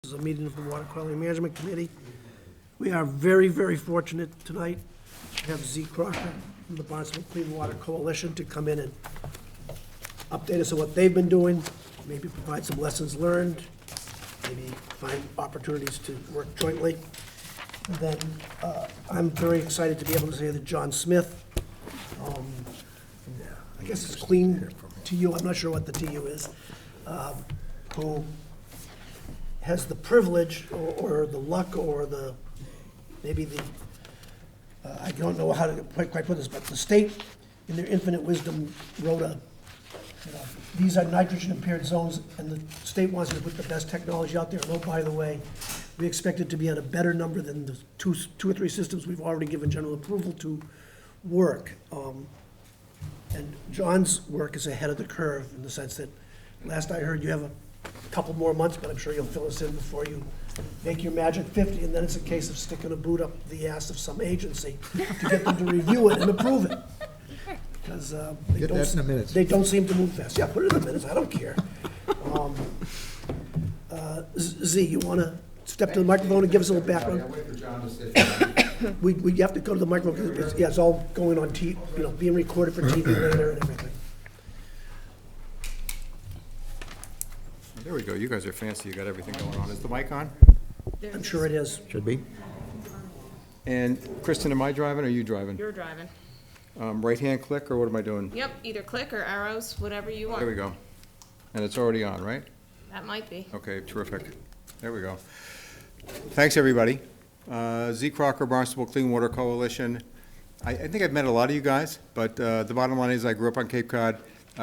This is a meeting of the Water Quality Management Committee. We are very, very fortunate tonight to have Z. Crocker from the Barnstable Clean Water Coalition to come in and update us on what they've been doing, maybe provide some lessons learned, maybe find opportunities to work jointly. And then I'm very excited to be able to say that John Smith, I guess it's Clean TU, I'm not sure what the TU is, who has the privilege or the luck or the, maybe the, I don't know how to quite put this, but the state, in their infinite wisdom, wrote these are nitrogen impaired zones, and the state wants to put the best technology out there. And oh, by the way, we expect it to be at a better number than the two or three systems we've already given general approval to work. And John's work is ahead of the curve in the sense that, last I heard, you have a couple more months, but I'm sure you'll fill us in before you make your magic 50, and then it's a case of sticking a boot up the ass of some agency to get them to review it and approve it. Because they don't seem to move fast. Yeah, put it in the minutes, I don't care. Z, you want to step to the microphone and give us a little background? Yeah, wait for John to sit down. We have to go to the microphone, because it's all going on TV, being recorded for TV later and everything. There we go. You guys are fancy. You got everything going on. Is the mic on? I'm sure it is. Should be. And Kristen, am I driving or are you driving? You're driving. Right-hand click or what am I doing? Yep, either click or arrows, whatever you want. There we go. And it's already on, right? That might be. Okay, terrific. There we go. Thanks, everybody. Z. Crocker, Barnstable Clean Water Coalition. I think I've met a lot of you guys, but the bottom line is I grew up on Cape Cod,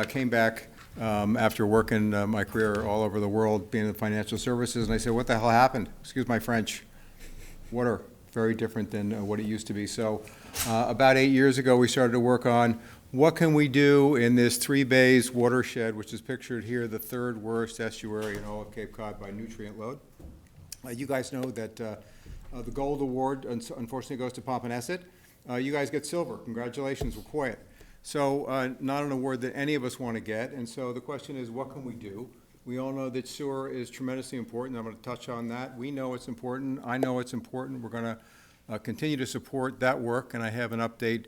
came back after working my career all over the world, being in financial services, and I said, what the hell happened? Excuse my French. Water, very different than what it used to be. So about 8 years ago, we started to work on what can we do in this 3 bays watershed, which is pictured here, the third worst estuary in all of Cape Cod by nutrient load. You guys know that the gold award unfortunately goes to Pompanesett. You guys get silver. Congratulations, we're quiet. So not an award that any of us want to get, and so the question is, what can we do? We all know that sewer is tremendously important. I'm going to touch on that. We know it's important. I know it's important. We're going to continue to support that work, and I have an update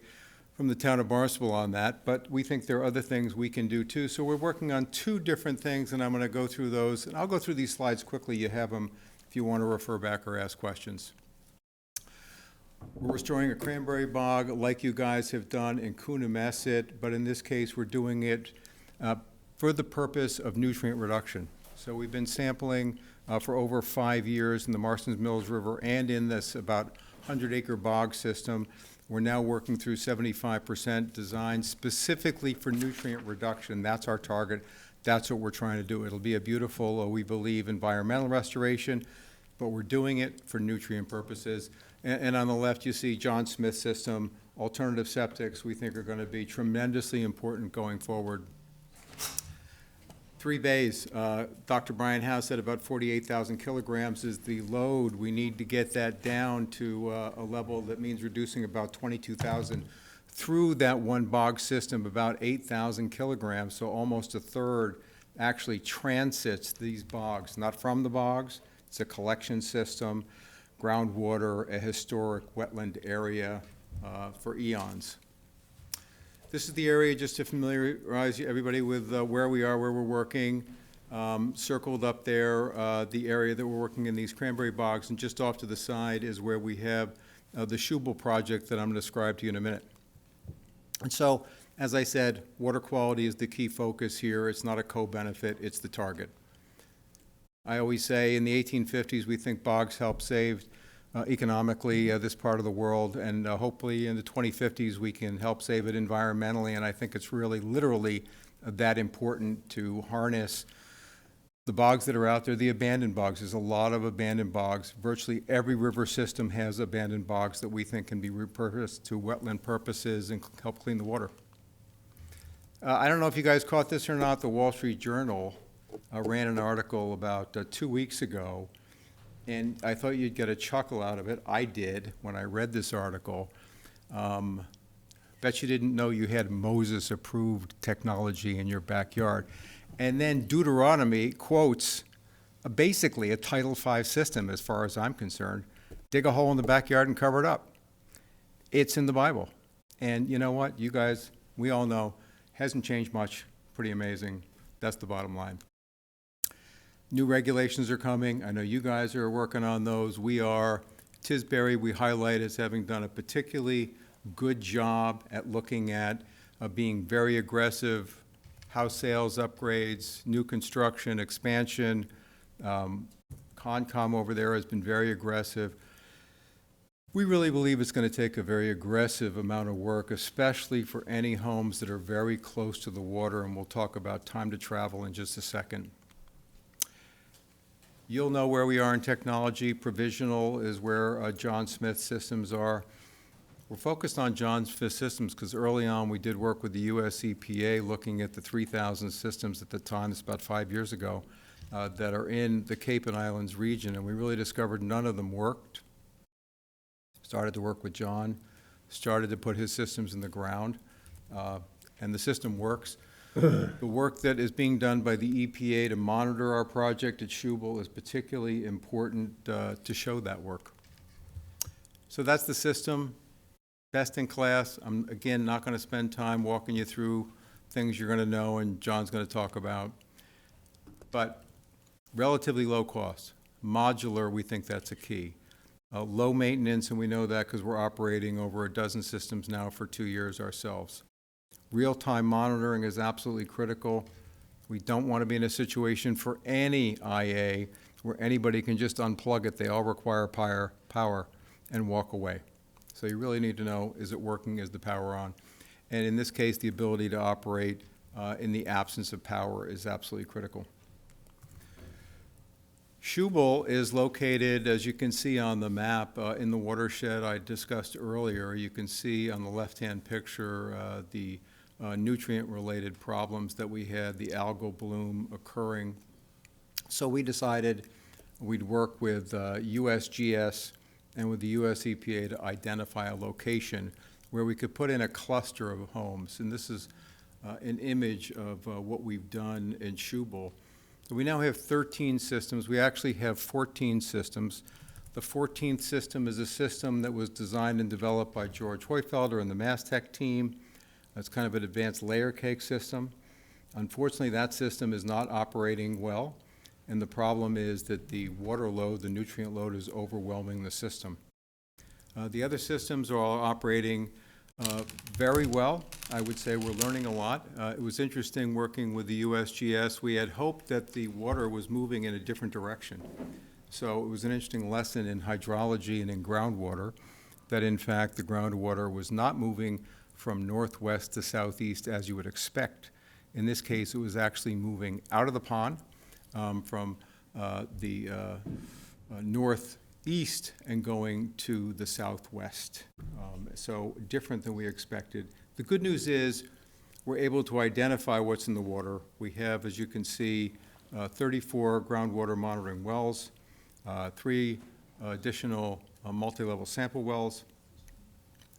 from the town of Barnstable on that, but we think there are other things we can do too. So we're working on 2 different things, and I'm going to go through those, and I'll go through these slides quickly. You have them if you want to refer back or ask questions. We're restoring a cranberry bog like you guys have done in Coonamessett, but in this case, we're doing it for the purpose of nutrient reduction. So we've been sampling for over 5 years in the Marston's Mills River and in this about 100-acre bog system. We're now working through 75% design specifically for nutrient reduction. That's our target. That's what we're trying to do. It'll be a beautiful, we believe, environmental restoration, but we're doing it for nutrient purposes. And on the left, you see John Smith system. Alternative septics we think are going to be tremendously important going forward. 3 bays. Dr. Brian Howe said about 48,000 kilograms is the load. We need to get that down to a level that means reducing about 22,000 through that one bog system, about 8,000 kilograms, so almost a third actually transits these bogs, not from the bogs. It's a collection system, groundwater, a historic wetland area for eons. This is the area just to familiarize everybody with where we are, where we're working. Circled up there, the area that we're working in these cranberry bogs, and just off to the side is where we have the Schubel project that I'm going to describe to you in a minute. And so, as I said, water quality is the key focus here. It's not a co-benefit, it's the target. I always say in the 1850s, we think bogs helped save economically this part of the world, and hopefully in the 2050s we can help save it environmentally, and I think it's really literally that important to harness the bogs that are out there, the abandoned bogs. There's a lot of abandoned bogs. Virtually every river system has abandoned bogs that we think can be repurposed to wetland purposes and help clean the water. I don't know if you guys caught this or not. The Wall Street Journal ran an article about 2 weeks ago, and I thought you'd get a chuckle out of it. I did when I read this article. Bet you didn't know you had Moses-approved technology in your backyard. And then Deuteronomy quotes basically a Title V system as far as I'm concerned. Dig a hole in the backyard and cover it up. It's in the Bible. And you know what? You guys, we all know, hasn't changed much. Pretty amazing. That's the bottom line. New regulations are coming. I know you guys are working on those. We are. Tisbury, we highlight as having done a particularly good job at looking at being very aggressive, house sales, upgrades, new construction, expansion. Concom over there has been very aggressive. We really believe it's going to take a very aggressive amount of work, especially for any homes that are very close to the water, and we'll talk about time to travel in just a second. You'll know where we are in technology. Provisional is where John Smith systems are. We're focused on John Smith systems because early on we did work with the US EPA looking at the 3,000 systems at the time, it's about 5 years ago, that are in the Cape and Islands region, and we really discovered none of them worked. Started to work with John, started to put his systems in the ground, and the system works. The work that is being done by the EPA to monitor our project at Schubel is particularly important to show that work. So that's the system, best in class. I'm, again, not going to spend time walking you through things you're going to know and John's going to talk about. But relatively low cost. Modular, we think that's a key. Low maintenance, and we know that because we're operating over a dozen systems now for 2 years ourselves. Real-time monitoring is absolutely critical. We don't want to be in a situation for any IA where anybody can just unplug it. They all require power and walk away. So you really need to know, is it working, is the power on? And in this case, the ability to operate in the absence of power is absolutely critical. Schubel is located, as you can see on the map, in the watershed I discussed earlier. You can see on the left-hand picture the nutrient-related problems that we had, the algal bloom occurring. So we decided we'd work with USGS and with the US EPA to identify a location where we could put in a cluster of homes. And this is an image of what we've done in Schubel. We now have 13 systems. We actually have 14 systems. The 14th system is a system that was designed and developed by George Hoyfelder and the Mastech team. It's kind of an advanced layer cake system. Unfortunately, that system is not operating well, and the problem is that the water load, the nutrient load, is overwhelming the system. The other systems are all operating very well. I would say we're learning a lot. It was interesting working with the USGS. We had hoped that the water was moving in a different direction. So it was an interesting lesson in hydrology and in groundwater that, in fact, the groundwater was not moving from northwest to southeast as you would expect. In this case, it was actually moving out of the pond from the northeast and going to the southwest. So different than we expected. The good news is we're able to identify what's in the water. We have, as you can see, 34 groundwater monitoring wells, 3 additional multi-level sample wells.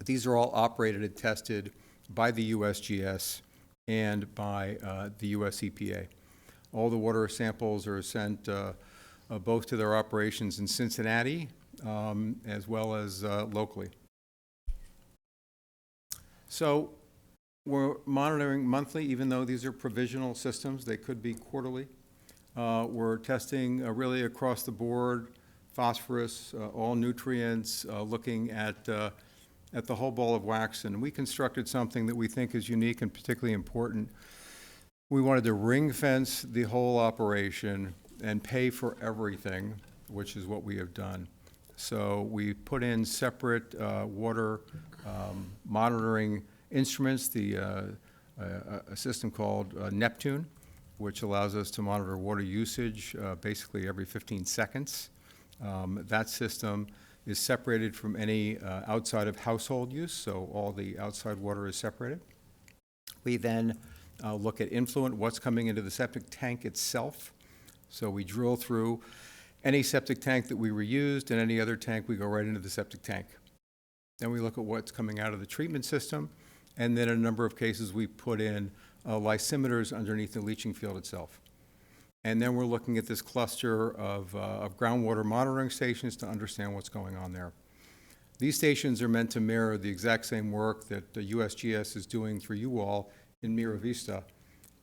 These are all operated and tested by the USGS and by the US EPA. All the water samples are sent both to their operations in Cincinnati as well as locally. So we're monitoring monthly, even though these are provisional systems. They could be quarterly. We're testing really across the board, phosphorus, all nutrients, looking at the whole ball of wax. And we constructed something that we think is unique and particularly important. We wanted to ring fence the whole operation and pay for everything, which is what we have done. So we put in separate water monitoring instruments, a system called Neptune, which allows us to monitor water usage basically every 15 seconds. That system is separated from any outside of household use, so all the outside water is separated. We then look at influent, what's coming into the septic tank itself. So we drill through any septic tank that we reused and any other tank, we go right into the septic tank. Then we look at what's coming out of the treatment system, and then in a number of cases we put in lysimeters underneath the leaching field itself. And then we're looking at this cluster of groundwater monitoring stations to understand what's going on there. These stations are meant to mirror the exact same work that the USGS is doing for you all in Mira Vista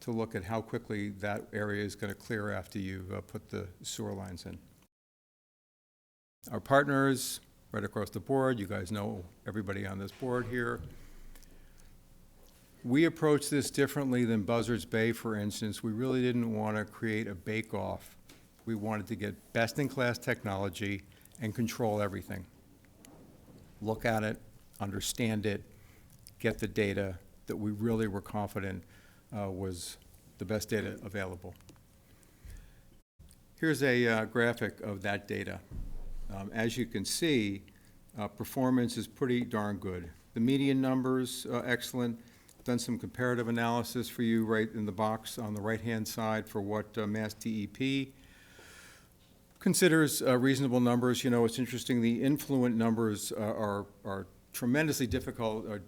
to look at how quickly that area is going to clear after you put the sewer lines in. Our partners right across the board, you guys know everybody on this board here. We approach this differently than Buzzards Bay, for instance. We really didn't want to create a bake-off. We wanted to get best-in-class technology and control everything. Look at it, understand it, get the data that we really were confident was the best data available. Here's a graphic of that data. As you can see, performance is pretty darn good. The median numbers, excellent. Done some comparative analysis for you right in the box on the right-hand side for what Mass DEP considers reasonable numbers. You know, it's interesting, the influent numbers are tremendously difficult, or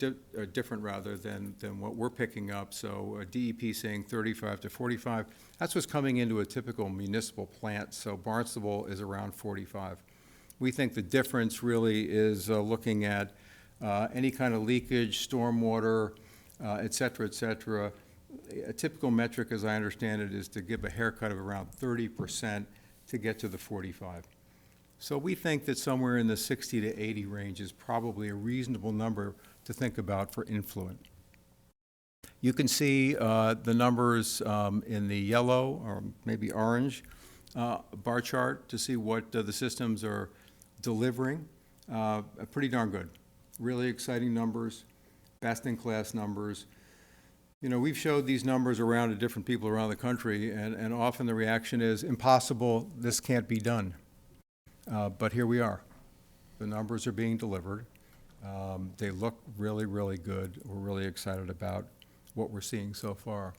different rather than what we're picking up. So DEP saying 35 to 45. That's what's coming into a typical municipal plant. So Barnstable is around 45. We think the difference really is looking at any kind of leakage, stormwater, et cetera, et cetera. A typical metric, as I understand it, is to give a haircut of around 30% to get to the 45. So we think that somewhere in the 60 to 80 range is probably a reasonable number to think about for influent. You can see the numbers in the yellow or maybe orange bar chart to see what the systems are delivering. Pretty darn good. Really exciting numbers, best-in-class numbers. You know, we've showed these numbers around to different people around the country, and often the reaction is, impossible, this can't be done. But here we are. The numbers are being delivered. They look really, really good. We're really excited about what we're seeing so far.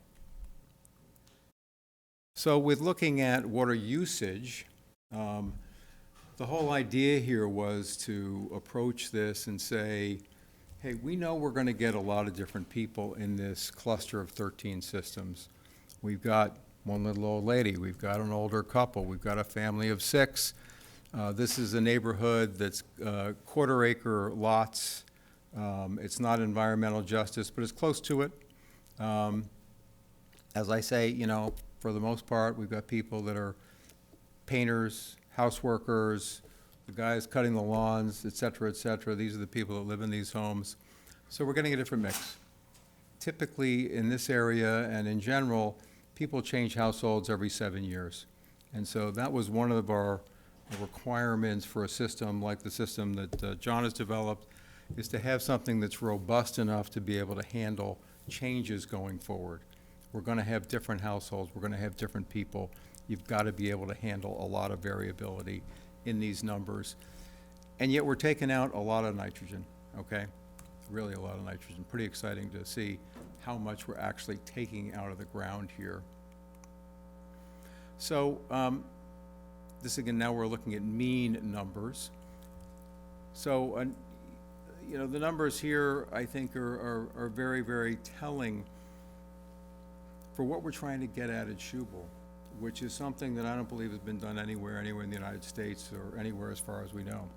So with looking at water usage, the whole idea here was to approach this and say, hey, we know we're going to get a lot of different people in this cluster of 13 systems. We've got one little old lady, we've got an older couple, we've got a family of 6. This is a neighborhood that's quarter-acre lots. It's not environmental justice, but it's close to it. As I say, you know, for the most part, we've got people that are painters, house workers, the guys cutting the lawns, et cetera, et cetera. These are the people that live in these homes. So we're getting a different mix. Typically, in this area and in general, people change households every 7 years. And so that was one of our requirements for a system like the system that John has developed, is to have something that's robust enough to be able to handle changes going forward. We're going to have different households. We're going to have different people. You've got to be able to handle a lot of variability in these numbers. And yet we're taking out a lot of nitrogen, okay? Really a lot of nitrogen. Pretty exciting to see how much we're actually taking out of the ground here. So this again, now we're looking at mean numbers. So, you know, the numbers here I think are very, very telling for what we're trying to get at Schubel, which is something that I don't believe has been done anywhere in the United States or anywhere as far as we know.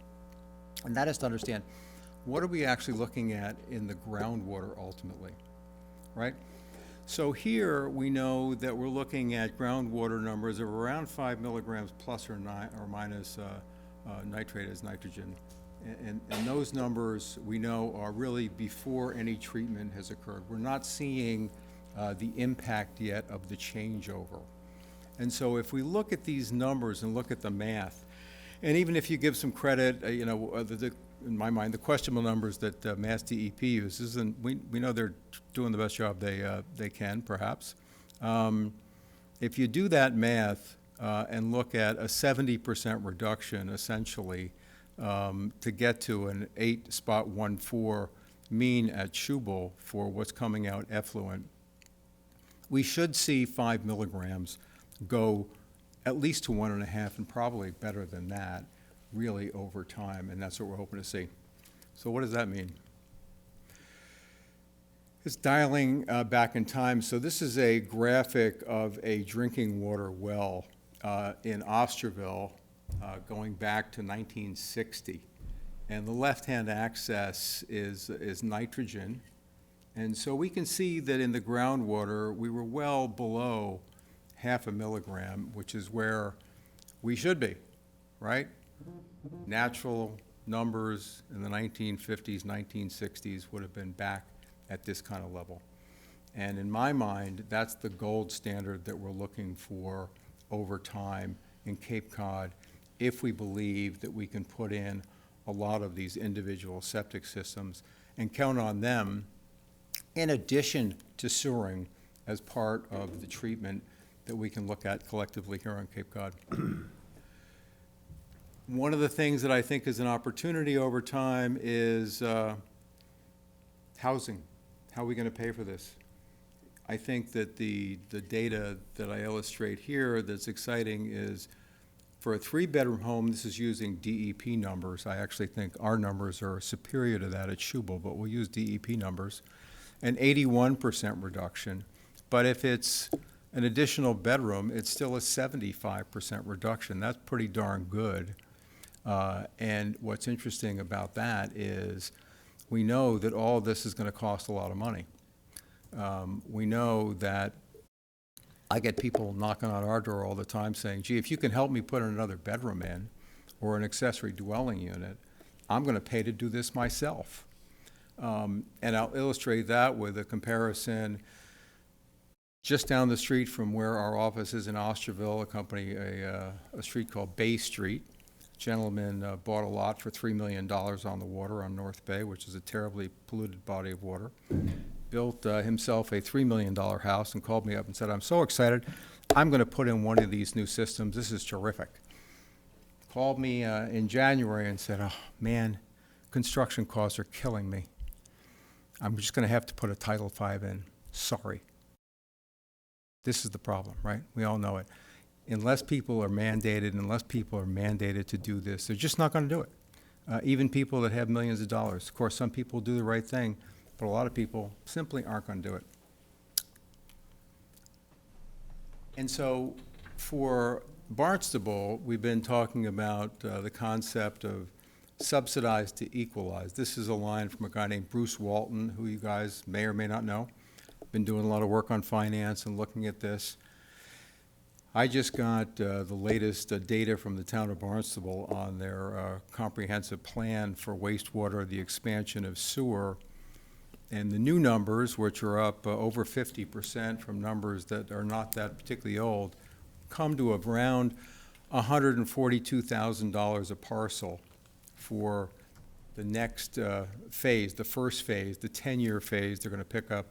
And that is to understand, what are we actually looking at in the groundwater ultimately, right? So here we know that we're looking at groundwater numbers of around 5 milligrams plus or minus nitrate as nitrogen. And those numbers we know are really before any treatment has occurred. We're not seeing the impact yet of the changeover. And so if we look at these numbers and look at the math, and even if you give some credit, you know, in my mind, the questionable numbers that Mass DEP uses, and we know they're doing the best job they can, perhaps. If you do that math and look at a 70% reduction, essentially, to get to an 8.14 mean at Schubel for what's coming out effluent, we should see 5 milligrams go at least to 1.5 and probably better than that, really over time, and that's what we're hoping to see. So what does that mean? It's dialing back in time. So this is a graphic of a drinking water well in Osterville going back to 1960. And the left-hand axis is nitrogen. And so we can see that in the groundwater, we were well below 0.5 milligram, which is where we should be, right? Natural numbers in the 1950s, 1960s would have been back at this kind of level. And in my mind, that's the gold standard that we're looking for over time in Cape Cod if we believe that we can put in a lot of these individual septic systems and count on them in addition to sewering as part of the treatment that we can look at collectively here on Cape Cod. One of the things that I think is an opportunity over time is housing. How are we going to pay for this? I think that the data that I illustrate here that's exciting is for a 3-bedroom home, this is using DEP numbers. I actually think our numbers are superior to that at Schubel, but we'll use DEP numbers. An 81% reduction. But if it's an additional bedroom, it's still a 75% reduction. That's pretty darn good. And what's interesting about that is we know that all of this is going to cost a lot of money. We know that I get people knocking on our door all the time saying, gee, if you can help me put another bedroom in or an accessory dwelling unit, I'm going to pay to do this myself. And I'll illustrate that with a comparison just down the street from where our office is in Osterville, a street called Bay Street. Gentleman bought a lot for $3 million on the water on North Bay, which is a terribly polluted body of water. Built himself a $3 million house and called me up and said, I'm so excited, I'm going to put in one of these new systems. This is terrific. Called me in January and said, oh, man, construction costs are killing me. I'm just going to have to put a Title V in. Sorry. This is the problem, right? We all know it. Unless people are mandated to do this, they're just not going to do it. Even people that have millions of dollars. Of course, some people do the right thing, but a lot of people simply aren't going to do it. And so for Barnstable, we've been talking about the concept of subsidized to equalized. This is a line from a guy named Bruce Walton, who you guys may or may not know. Been doing a lot of work on finance and looking at this. I just got the latest data from the town of Barnstable on their comprehensive plan for wastewater, the expansion of sewer, and the new numbers, which are up over 50% from numbers that are not that particularly old, come to around $142,000 a parcel for the next phase, the first phase, the 10-year phase. They're going to pick up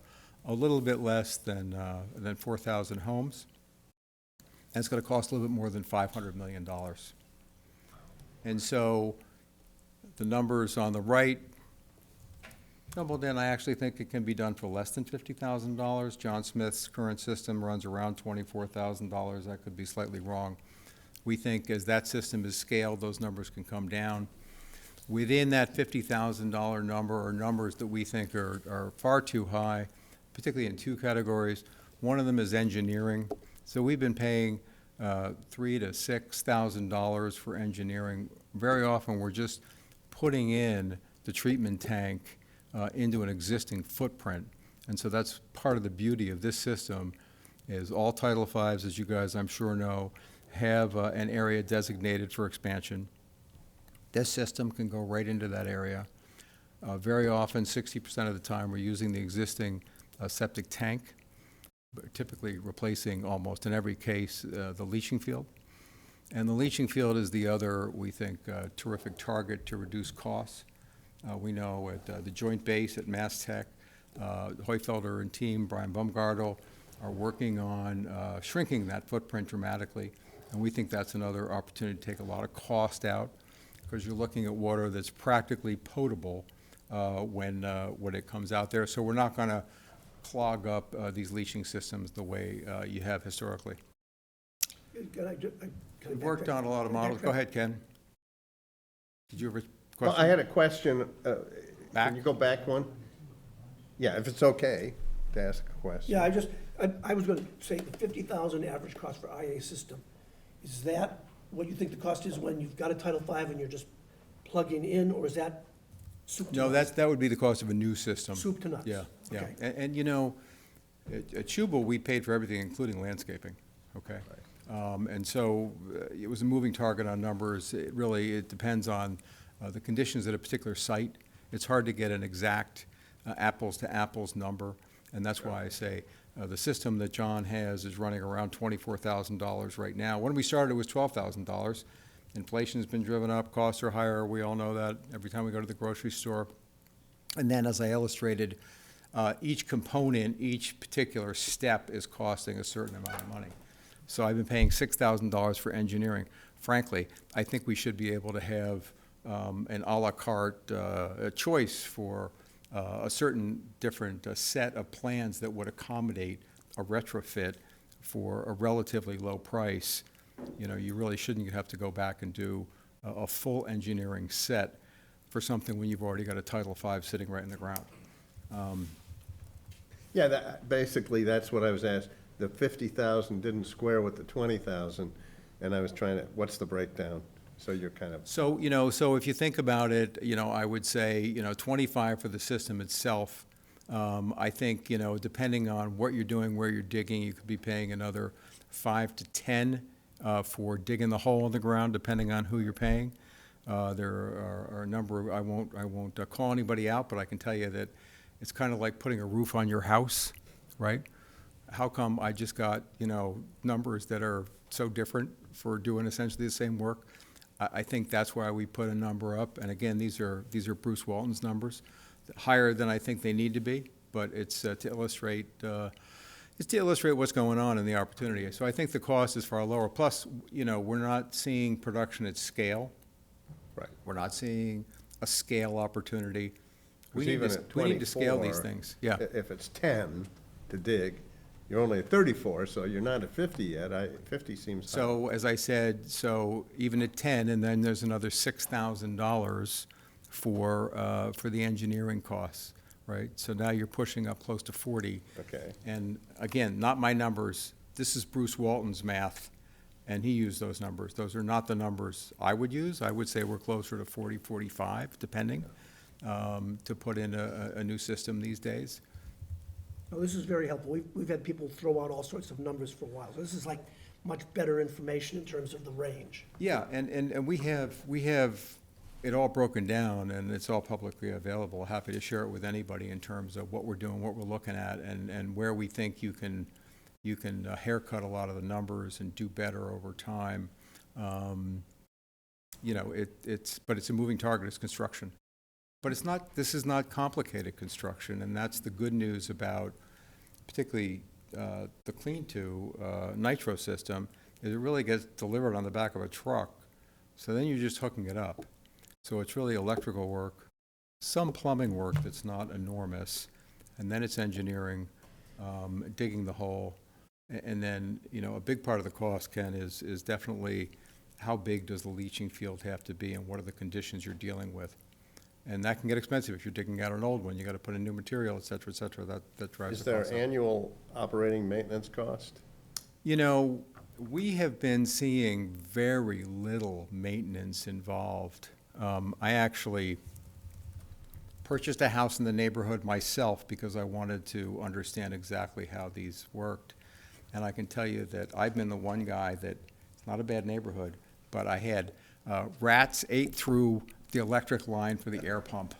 a little bit less than 4,000 homes. And it's going to cost a little bit more than $500 million. And so the numbers on the right, well, then I actually think it can be done for less than $50,000. John Smith's current system runs around $24,000. That could be slightly wrong. We think as that system is scaled, those numbers can come down. Within that $50,000 number are numbers that we think are far too high, particularly in two categories. One of them is engineering. So we've been paying $3,000 to $6,000 for engineering. Very often we're just putting in the treatment tank into an existing footprint. And so that's part of the beauty of this system is all Title Vs, as you guys I'm sure know, have an area designated for expansion. This system can go right into that area. Very often, 60% of the time, we're using the existing septic tank, typically replacing almost in every case the leaching field. And the leaching field is the other, we think, terrific target to reduce costs. We know at the Joint Base at Mass Tech, Heufelder and team, Brian Baumgartel, are working on shrinking that footprint dramatically. And we think that's another opportunity to take a lot of cost out because you're looking at water that's practically potable when it comes out there. So we're not going to clog up these leaching systems the way you have historically. We've worked on a lot of models. Go ahead, Ken. Did you have a question? Well, I had a question. Back? Can you go back one? Yeah, if it's okay to ask a question. Yeah, I was gonna say the 50,000 average cost for IA system. Is that what you think the cost is when you've got a Title V and you're just plugging in, or is that soup to No, nuts? that would be the cost of a new system. Soup to nuts. Yeah, yeah. Okay. And you know, at Schubel, we paid for everything, including landscaping, okay? And so it was a moving target on numbers. It depends on the conditions at a particular site. It's hard to get an exact apples-to-apples number, and that's why I say the system that John has is running around $24,000 right now. When we started, it was $12,000. Inflation's been driven up, costs are higher, we all know that every time we go to the grocery store. And then, as I illustrated, each component, each particular step is costing a certain amount of money. So I've been paying $6,000 for engineering. Frankly, I think we should be able to have an à la carte a choice for a certain different set of plans that would accommodate a retrofit for a relatively low price. You know, you really shouldn't have to go back and do a full engineering set for something when you've already got a Title V sitting right in the ground. Yeah, basically, that's what I was asked. The 50,000 didn't square with the 20,000, and I was trying to, what's the breakdown? So you're kind of, So, you know, so if you think about it, you know, I would say, you know, 25 for the system itself. I think, you know, depending on what you're doing, where you're digging, you could be paying another 5 to 10 for digging the hole in the ground, depending on who you're paying. There are a number, I won't call anybody out, but I can tell you that it's kind of like putting a roof on your house, right? How come I just got, you know, numbers that are so different for doing essentially the same work? I think that's why we put a number up. And again, these are Bruce Walton's numbers, higher than I think they need to be, but it's to illustrate what's going on in the opportunity. So I think the cost is far lower. Plus, you know, we're not seeing production at scale. right. We're not seeing a scale opportunity. We 'Cause need even to, at we need to scale these 24, things, yeah. If it's 10 to dig, you're only at 34, so you're not at 50 yet. 50 seems high. So, as I said, so even at 10, and then there's another $6,000 for the engineering costs, right? So now you're pushing up close to 40. Okay. And again, not my numbers. This is Bruce Walton's math, and he used those numbers. Those are not the numbers I would use. I would say we're closer to 40, 45, depending, to put in a new system these days. Oh, this is very helpful. We've had people throw out all sorts of numbers for a while. So this is like much better information in terms of the range. Yeah, and we have it all broken down, and it's all publicly available. Happy to share it with anybody in terms of what we're doing, what we're looking at, and where we think you can haircut a lot of the numbers and do better over time. You know, but it's a moving target. It's construction. But this is not complicated construction, and that's the good news about particularly the Cmte nitro system, is it really gets delivered on the back of a truck. So then you're just hooking it up. So it's really electrical work, some plumbing work that's not enormous, and then it's engineering, digging the hole. And then, you know, a big part of the cost, Ken, is definitely how big does the leaching field have to be and what are the conditions you're dealing with. And that can get expensive if you're digging out an old one. You got to put in new material, et cetera, et cetera. That drives Is the there cost up. annual operating maintenance cost? You know, we have been seeing very little maintenance involved. I actually purchased a house in the neighborhood myself because I wanted to understand exactly how these worked. And I can tell you that I've been the one guy that, it's not a bad neighborhood, but I had rats ate through the electric line for the air pump.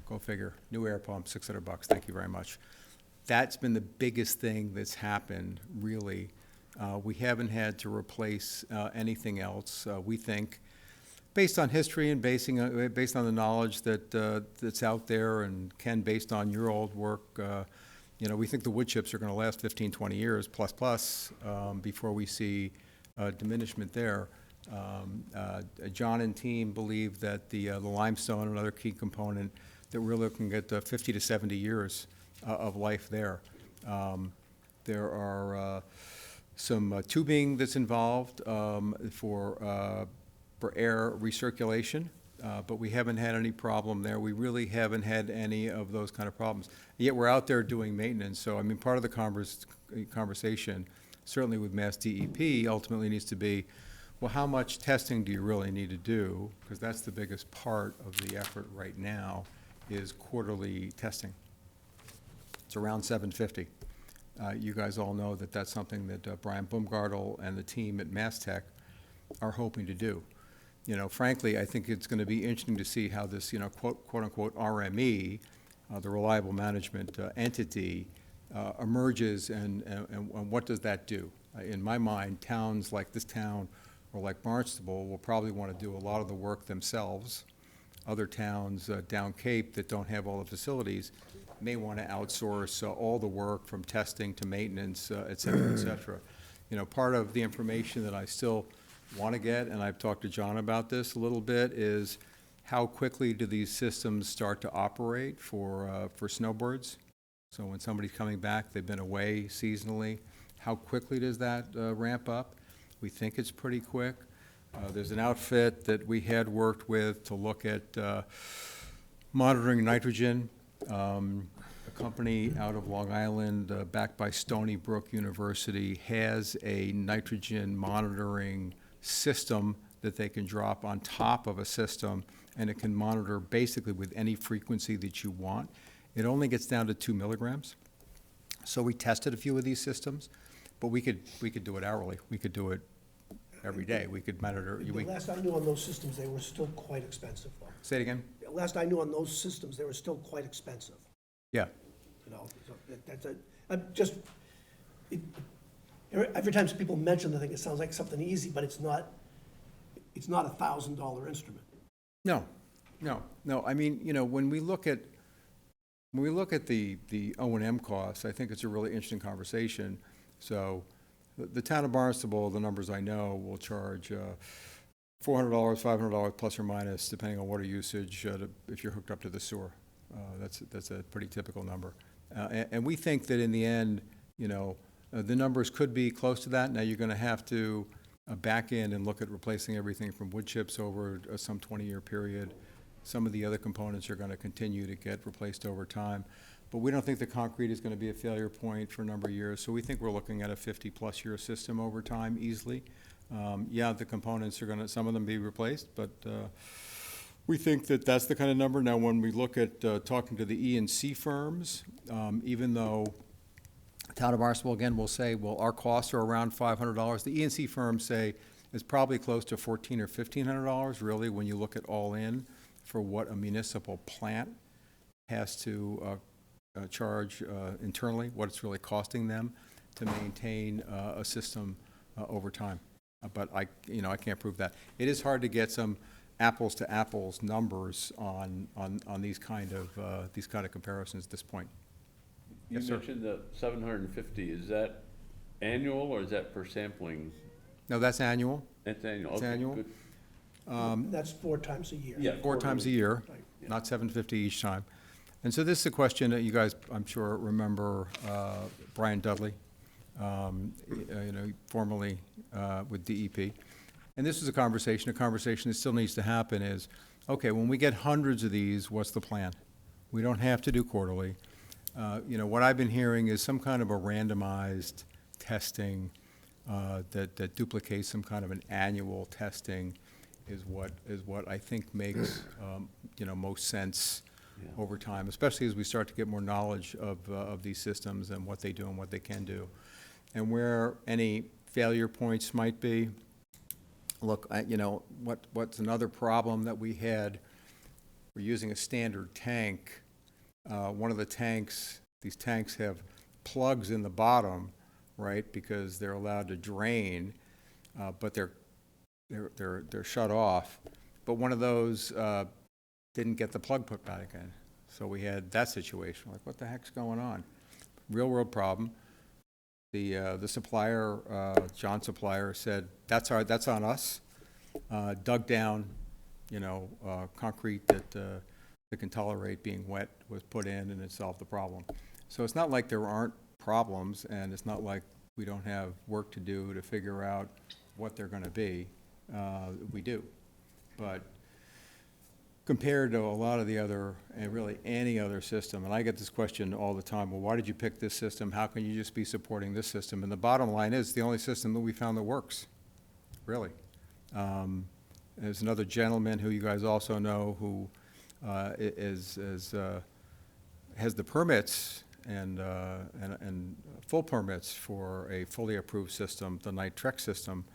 Go figure. New air pump, $600. Thank you very much. That's been the biggest thing that's happened, really. We haven't had to replace anything else. We think, based on history and based on the knowledge that's out there, and Ken, based on your old work, you know, we think the wood chips are going to last 15, 20 years plus before we see diminishment there. John and team believe that the limestone, another key component, that we're looking at 50 to 70 years of life there. There are some tubing that's involved for air recirculation. but we haven't had any problem there. We really haven't had any of those kind of problems. Yet we're out there doing maintenance, so I mean, part of the conversation, certainly with Mass DEP, ultimately needs to be, well, how much testing do you really need to do? Because that's the biggest part of the effort right now, is quarterly testing. It's around 750. You guys all know that that's something that Brian Baumgartel and the team at Mass Tech are hoping to do. You know, frankly, I think it's going to be interesting to see how this, you know, quote unquote RME, the reliable management entity, emerges, and what does that do? In my mind, towns like this town or like Barnstable will probably want to do a lot of the work themselves. Other towns down Cape that don't have all the facilities may want to outsource all the work from testing to maintenance, et cetera, et cetera. You know, part of the information that I still want to get, and I've talked to John about this a little bit, is how quickly do these systems start to operate for snowbirds? So when somebody's coming back, they've been away seasonally, how quickly does that ramp up? We think it's pretty quick. There's an outfit that we had worked with to look at monitoring nitrogen. A company out of Long Island, backed by Stony Brook University, has a nitrogen monitoring system that they can drop on top of a system, and it can monitor basically with any frequency that you want. It only gets down to 2 milligrams. So we tested a few of these systems, but we could do it hourly. We could do it every day. We could monitor. The last I knew on those systems, they were still quite expensive, though. Say it again? Last I knew on those systems, they were still quite expensive, Yeah. you know, so that's every time people mention the thing, it sounds like something easy, but it's not a $1,000 instrument. No. I mean, you know, when we look at the O&M costs, I think it's a really interesting conversation. So the town of Barnstable, the numbers I know, will charge $400, $500 plus or minus, depending on water usage, if you're hooked up to the sewer. That's a pretty typical number. And we think that in the end, you know, the numbers could be close to that. Now you're going to have to back in and look at replacing everything from wood chips over some 20-year period. Some of the other components are going to continue to get replaced over time. But we don't think the concrete is going to be a failure point for a number of years. So we think we're looking at a 50-plus year system over time easily. Yeah, the components are going to, some of them be replaced, but we think that that's the kind of number. Now, when we look at talking to the E&C firms, even though town of Barnstable, again, will say, well, our costs are around $500. The E&C firms say it's probably close to $1,400 or $1,500, really, when you look at all in for what a municipal plant has to charge internally, what it's really costing them to maintain a system over time. But I can't prove that. It is hard to get some apples to apples numbers on these kind of comparisons at this point. You Yes, sir. mentioned the 750, is that annual or is that per sampling? No, that's annual. That's annual, It's okay, annual. good. That's 4 times a year. Yeah. 4 times a year, Right. not 750 each time. And so this is a question that you guys, I'm sure, remember Brian Dudley, formerly with DEP. And this is a conversation that still needs to happen is, okay, when we get hundreds of these, what's the plan? We don't have to do quarterly. What I've been hearing is some kind of a randomized testing that duplicates some kind of an annual testing is what I think makes most sense Yeah. over time, especially as we start to get more knowledge of these systems and what they do and what they can do, and where any failure points might be. Look, what's another problem that we had? We're using a standard tank. One of the tanks, these tanks have plugs in the bottom, right, because they're allowed to drain, but they're shut off. But one of those didn't get the plug put back in, so we had that situation. Like, what the heck's going on? Real world problem. The supplier, John's supplier, said that's on us. Dug down, concrete that can tolerate being wet was put in, and it solved the problem. So it's not like there aren't problems, and it's not like we don't have work to do to figure out what they're going to be. We do, but compared to a lot of the other, and really any other system, and I get this question all the time, well, why did you pick this system? How can you just be supporting this system? And the bottom line is, the only system that we found that works, really. There's another gentleman who you guys also know who has the permits and full permits for a fully approved system, the Night Trek system,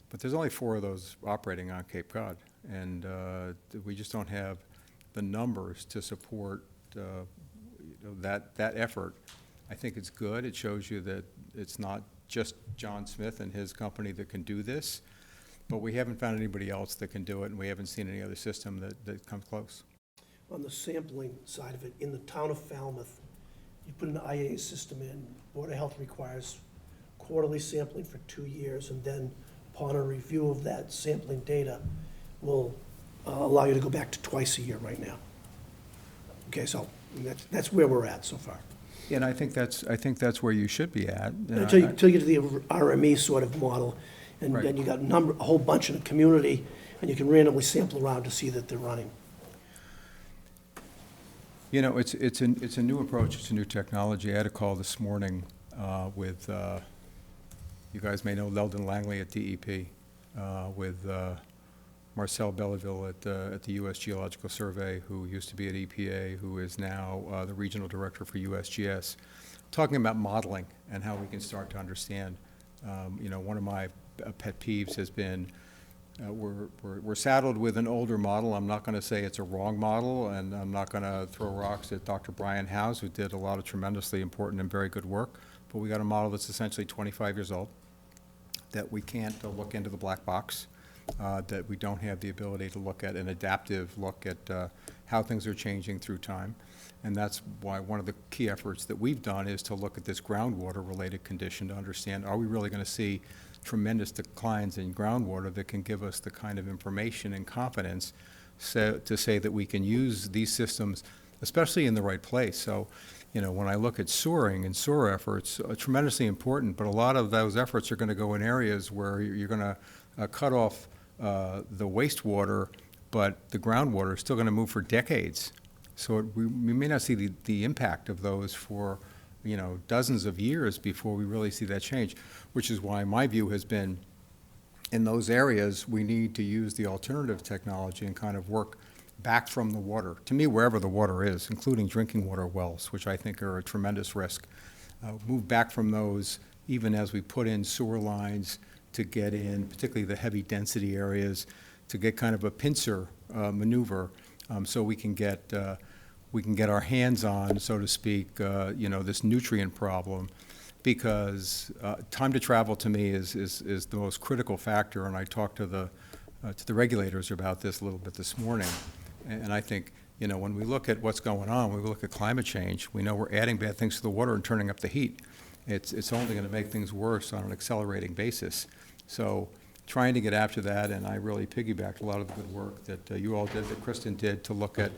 but there's only 4 of those operating on Cape Cod, and we just don't have the numbers to support that effort. I think it's good. It shows you that it's not just John Smith and his company that can do this, but we haven't found anybody else that can do it, and we haven't seen any other system that comes close. On the sampling side of it, in the town of Falmouth, you put an IA system in, Board of Health requires quarterly sampling for 2 years, and then upon a review of that sampling data, will allow you to go back to twice a year right now. Okay, so that's where we're at so far. And I think that's where you should be at. Until you get to the RME sort of model, and Right. then you got a whole bunch in the community, and you can randomly sample around to see that they're running. You know, it's a new approach, it's a new technology. I had a call this morning with, you guys may know Leldon Langley at DEP, with Marcel Belleville at the U.S. Geological Survey, who used to be at EPA, who is now the regional director for USGS, talking about modeling and how we can start to understand. You know, one of my pet peeves has been we're saddled with an older model. I'm not going to say it's a wrong model, and I'm not going to throw rocks at Dr. Brian Howes, who did a lot of tremendously important and very good work, but we got a model that's essentially 25 years old, that we can't look into the black box, that we don't have the ability to look at an adaptive look at how things are changing through time. And that's why one of the key efforts that we've done is to look at this groundwater-related condition to understand, are we really going to see tremendous declines in groundwater that can give us the kind of information and confidence to say that we can use these systems, especially in the right place. So, you know, when I look at sewering and sewer efforts, tremendously important, but a lot of those efforts are going to go in areas where you're going to cut off the wastewater, but the groundwater is still going to move for decades. So we may not see the impact of those for, you know, dozens of years before we really see that change, which is why my view has been, in those areas, we need to use the alternative technology and kind of work back from the water. To me, wherever the water is, including drinking water wells, which I think are a tremendous risk, move back from those even as we put in sewer lines to get in, particularly the heavy density areas, to get kind of a pincer maneuver, so we can get our hands on, so to speak, you know, this nutrient problem, because time to travel to me is the most critical factor, and I talked to the regulators about this a little bit this morning, and I think, you know, when we look at what's going on, when we look at climate change, we know we're adding bad things to the water and turning up the heat. It's only going to make things worse on an accelerating basis. So trying to get after that, and I really piggybacked a lot of the good work that you all did, that Kristen did, to look at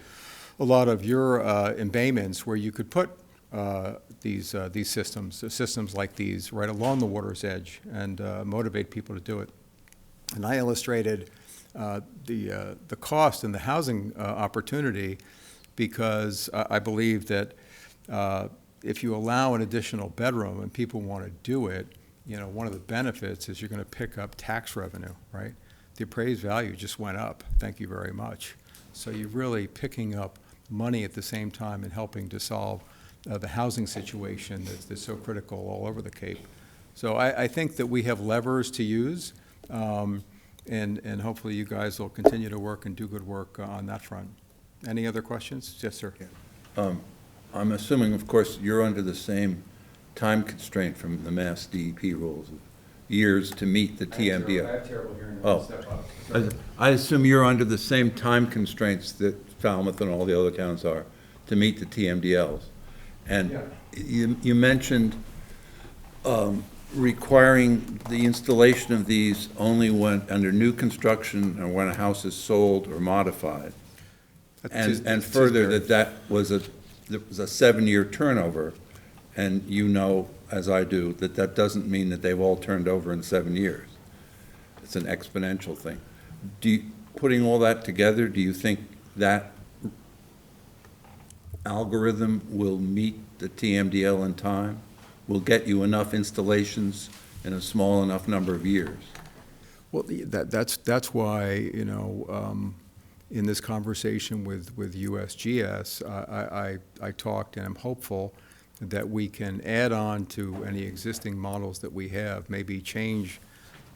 a lot of your embayments where you could put these systems like these right along the water's edge and motivate people to do it. And I illustrated the cost and the housing opportunity, because I believe that if you allow an additional bedroom and people want to do it, you know, one of the benefits is you're going to pick up tax revenue, right? The appraised value just went up, thank you very much. So you're really picking up money at the same time and helping to solve the housing situation that's so critical all over the Cape. So I think that we have levers to use, and hopefully you guys will continue to work and do good work on that front. Any other questions? Yes, sir. I'm assuming, of course, you're under the same time constraint from the Mass DEP rules of years to meet the TMDL. I have terrible hearing. Oh. Step up. I assume you're under the same time constraints that Falmouth and all the other towns are to meet the TMDLs. And Yeah. you mentioned requiring the installation of these only when, under new construction or when a house is sold or modified. And further, that was a 7-year turnover, and you know, as I do, that doesn't mean that they've all turned over in 7 years. It's an exponential thing. Putting all that together, do you think that algorithm will meet the TMDL in time? Will get you enough installations in a small enough number of years? Well, that's why, you know, in this conversation with USGS, I talked, and I'm hopeful that we can add on to any existing models that we have, maybe change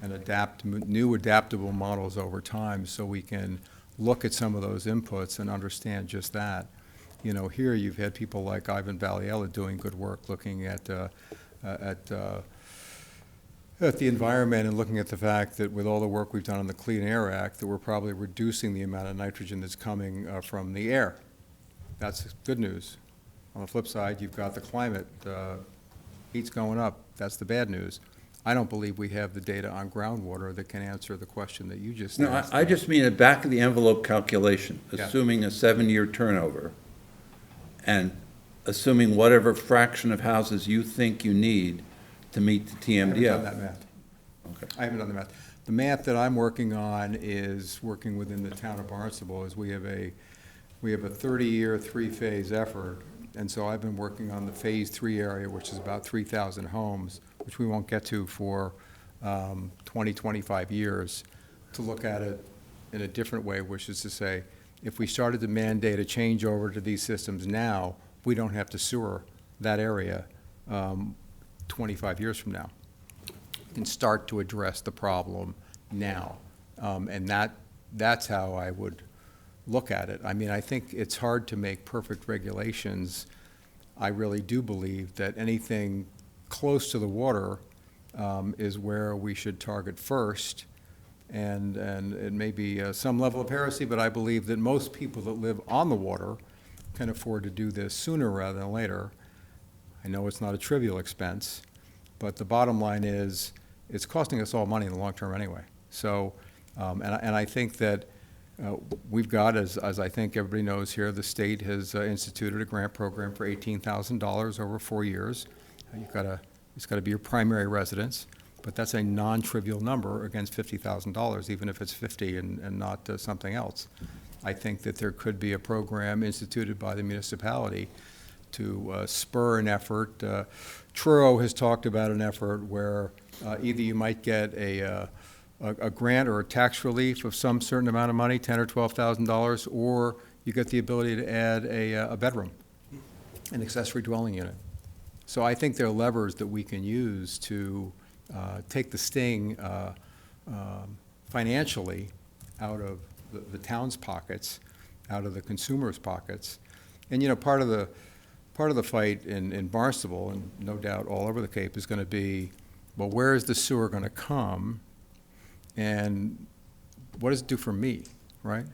and adapt new adaptable models over time, so we can look at some of those inputs and understand just that. You know, here you've had people like Ivan Valiella doing good work, looking at the environment and looking at the fact that with all the work we've done on the Clean Air Act, that we're probably reducing the amount of nitrogen that's coming from the air. That's good news. On the flip side, you've got the climate, heat's going up. That's the bad news. I don't believe we have the data on groundwater that can answer the question that you just No, asked. I just mean a back-of-the-envelope calculation, Yeah. assuming a 7-year turnover, and assuming whatever fraction of houses you think you need to meet the I haven't TMDL. done that math. Okay. I haven't done the math. The math that I'm working on is working within the town of Barnstable, is we have a 30-year, 3-phase effort, and so I've been working on the Phase 3 area, which is about 3,000 homes, which we won't get to for 20, 25 years, to look at it in a different way, which is to say, if we started to mandate a changeover to these systems now, we don't have to sewer that area 25 years from now. We can start to address the problem now. And that's how I would look at it. I mean, I think it's hard to make perfect regulations. I really do believe that anything close to the water is where we should target first. And it may be some level of heresy, but I believe that most people that live on the water can afford to do this sooner rather than later. I know it's not a trivial expense, but the bottom line is it's costing us all money in the long term anyway. So, and I think that we've got, as I think everybody knows here, the state has instituted a grant program for $18,000 over 4 years. It's got to be your primary residence, but that's a non-trivial number against $50,000, even if it's 50 and not something else. I think that there could be a program instituted by the municipality to spur an effort. Truro has talked about an effort where either you might get a grant or a tax relief of some certain amount of money, $10,000 or $12,000, or you get the ability to add a bedroom, an accessory dwelling unit. So I think there are levers that we can use to take the sting financially out of the town's pockets, out of the consumers' pockets. And, you know, part of the fight in Barnstable, and no doubt all over the Cape, is going to be, well, where is the sewer going to come, and what does it do for me, right?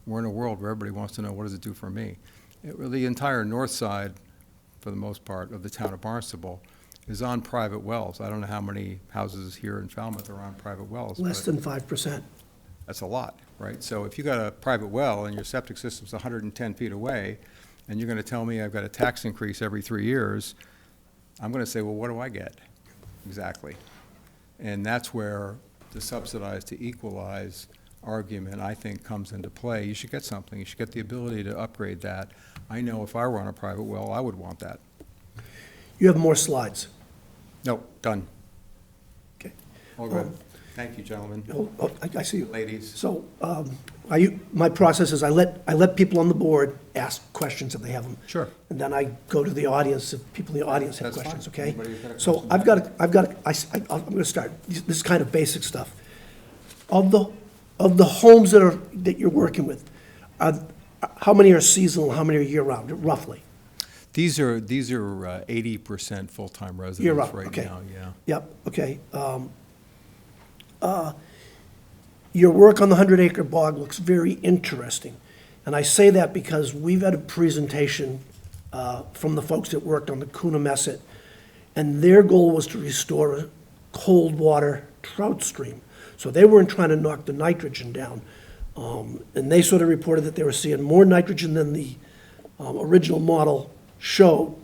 We're in a world where everybody wants to know, what does it do for me? The entire north side, for the most part, of the town of Barnstable is on private wells. I don't know how many houses here in Falmouth are on private wells. Less but than 5%. That's a lot, right? So if you got a private well and your septic system's 110 feet away, and you're going to tell me I've got a tax increase every 3 years, I'm going to say, well, what do I get exactly? And that's where the subsidize to equalize argument, I think, comes into play. You should get something. You should get the ability to upgrade that. I know if I were on a private well, I would want that. You have more slides. No, done. Okay. All good. Thank you, gentlemen, Oh, I see you. ladies. So, my process is I let people on the board ask questions if they have them. Sure. And then I go to the audience if people in the audience have That's fine. questions, okay? Anybody who's got a So question? I'm gonna start. This is kind of basic stuff. Of the homes that you're working with, how many are seasonal, how many are year-round, roughly? These are 80% full-time residents Year-round, right okay. now, yeah. Yep, okay. Your work on the 100-acre bog looks very interesting. And I say that because we've had a presentation from the folks that worked on the Coonamessett, and their goal was to restore a cold water trout stream. So they weren't trying to knock the nitrogen down. And they sort of reported that they were seeing more nitrogen than the original model showed,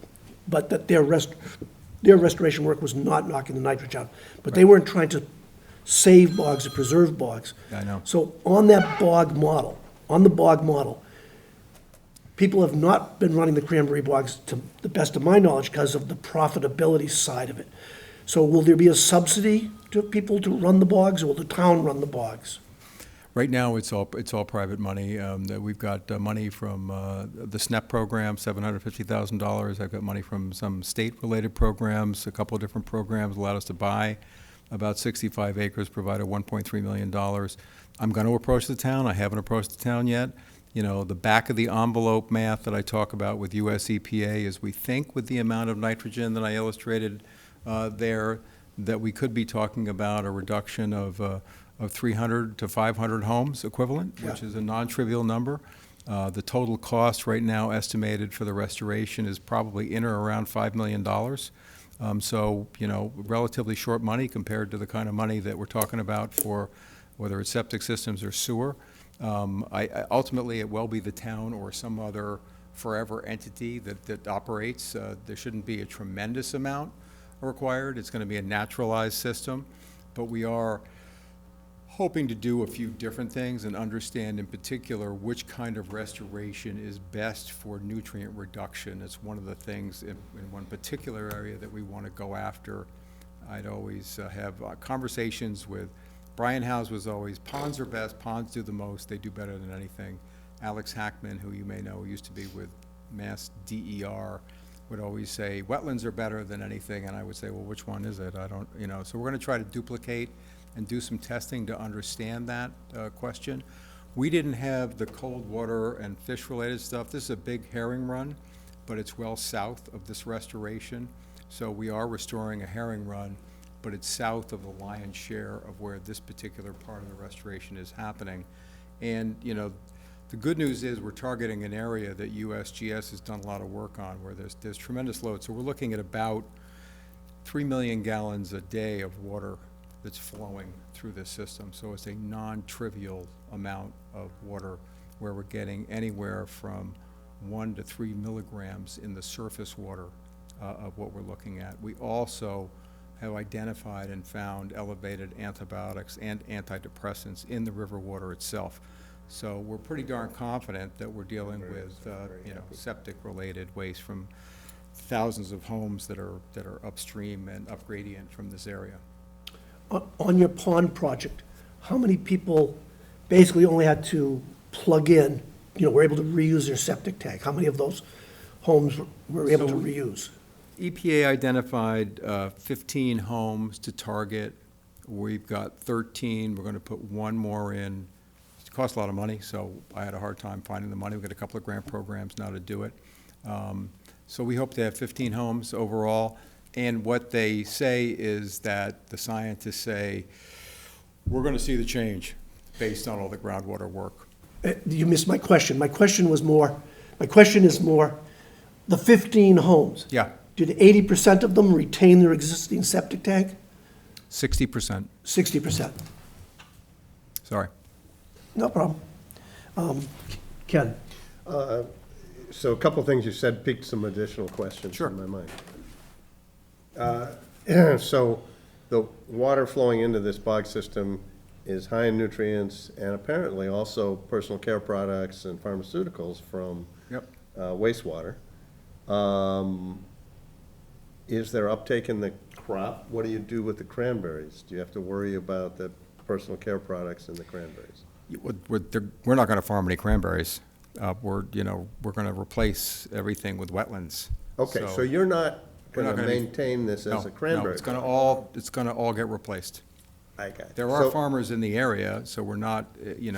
but that their restoration work was not knocking the nitrogen out. But they weren't trying to save bogs or preserve bogs. I know. So on that bog model, on the bog model, people have not been running the cranberry bogs, to the best of my knowledge, because of the profitability side of it. So will there be a subsidy to people to run the bogs, or will the town run the bogs? Right now, it's all private money. That we've got money from the SNEP program, $750,000. I've got money from some state-related programs. A couple of different programs allowed us to buy about 65 acres, provided $1.3 million. I'm going to approach the town. I haven't approached the town yet. You know, the back of the envelope math that I talk about with US EPA is we think with the amount of nitrogen that I illustrated there, that we could be talking about a reduction of 300 to 500 homes equivalent, which is a non-trivial number. The total cost right now estimated for the restoration is probably in or around $5 million. So, you know, relatively short money compared to the kind of money that we're talking about for whether it's septic systems or sewer. Ultimately, it will be the town or some other forever entity that operates. There shouldn't be a tremendous amount required. It's going to be a naturalized system, but we are hoping to do a few different things and understand in particular which kind of restoration is best for nutrient reduction. It's one of the things in one particular area that we want to go after. I'd always have conversations with Brian Howes was always, ponds are best, ponds do the most, they do better than anything. Alex Hackman, who you may know, used to be with Mass DER, would always say, wetlands are better than anything, and I would say, well, which one is it? I don't, you know, so we're going to try to duplicate and do some testing to understand that question. We didn't have the cold water and fish-related stuff. This is a big herring run, but it's well south of this restoration. So we are restoring a herring run, but it's south of the lion's share of where this particular part of the restoration is happening. And, you know, the good news is we're targeting an area that USGS has done a lot of work on where there's tremendous load. So we're looking at about 3 million gallons a day of water that's flowing through this system. So it's a non-trivial amount of water where we're getting anywhere from 1 to 3 milligrams in the surface water of what we're looking at. We also have identified and found elevated antibiotics and antidepressants in the river water itself. So we're pretty darn confident that we're dealing with, you know, septic-related waste from thousands of homes that are upstream and up gradient from this area. On your pond project, how many people basically only had to plug in, you know, were able to reuse their septic tank? How many of those homes were able to reuse? EPA identified 15 homes to target. We've got 13. We're going to put one more in. It costs a lot of money, so I had a hard time finding the money. We've got a couple of grant programs now to do it. So we hope to have 15 homes overall. And what they say is that the scientists say, we're going to see the change based on all the groundwater work. You missed my question. My question is more, the 15 homes. Yeah, Did 80% of them retain their existing septic tank? 60%. 60%? Sorry. No problem. Ken? So a couple of things you said piqued some additional questions Sure. in my mind. So the water flowing into this bog system is high in nutrients and apparently also personal care products and pharmaceuticals from Yep. wastewater. Is there uptake in the crop? What do you do with the cranberries? Do you have to worry about the personal care products in the cranberries? We're not going to farm any cranberries. We're going to replace everything with wetlands. Okay, so you're not We're not going to gonna be- maintain this as a cranberry? No, it's going to all get replaced. I got it. There are So- farmers in the area, so we're not, we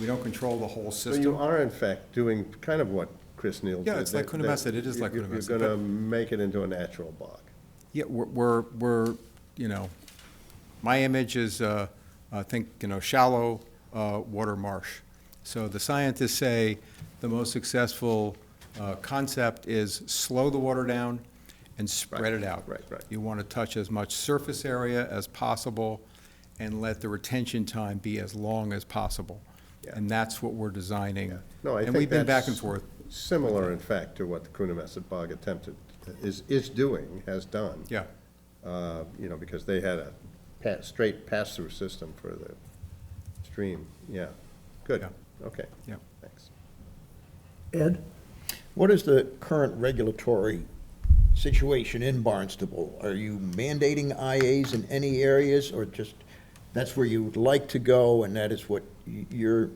don't control the whole So you system. are in fact doing kind of what Chris Neal did. Yeah, it's like that- Coonamessett. that It is like you're- Coonamessett, You're going to make it into a natural bog. Yeah, we're my image is, I think, shallow water marsh. So the scientists say the most successful concept is slow the water down and spread it out. Right. You want to touch as much surface area as possible and let the retention time be as long as possible. Yeah. And that's what we're designing. Yeah. No, I And think we've been back that's and forth. Similar, in fact, to what the Coonamessett bog is doing, has done. Yeah. Because they had a straight pass-through system for the stream. Yeah, good. Yeah. Okay, Yep. thanks. Ed? What is the current regulatory situation in Barnstable? Are you mandating IAs in any areas, or just, that's where you would like to go, and that is what your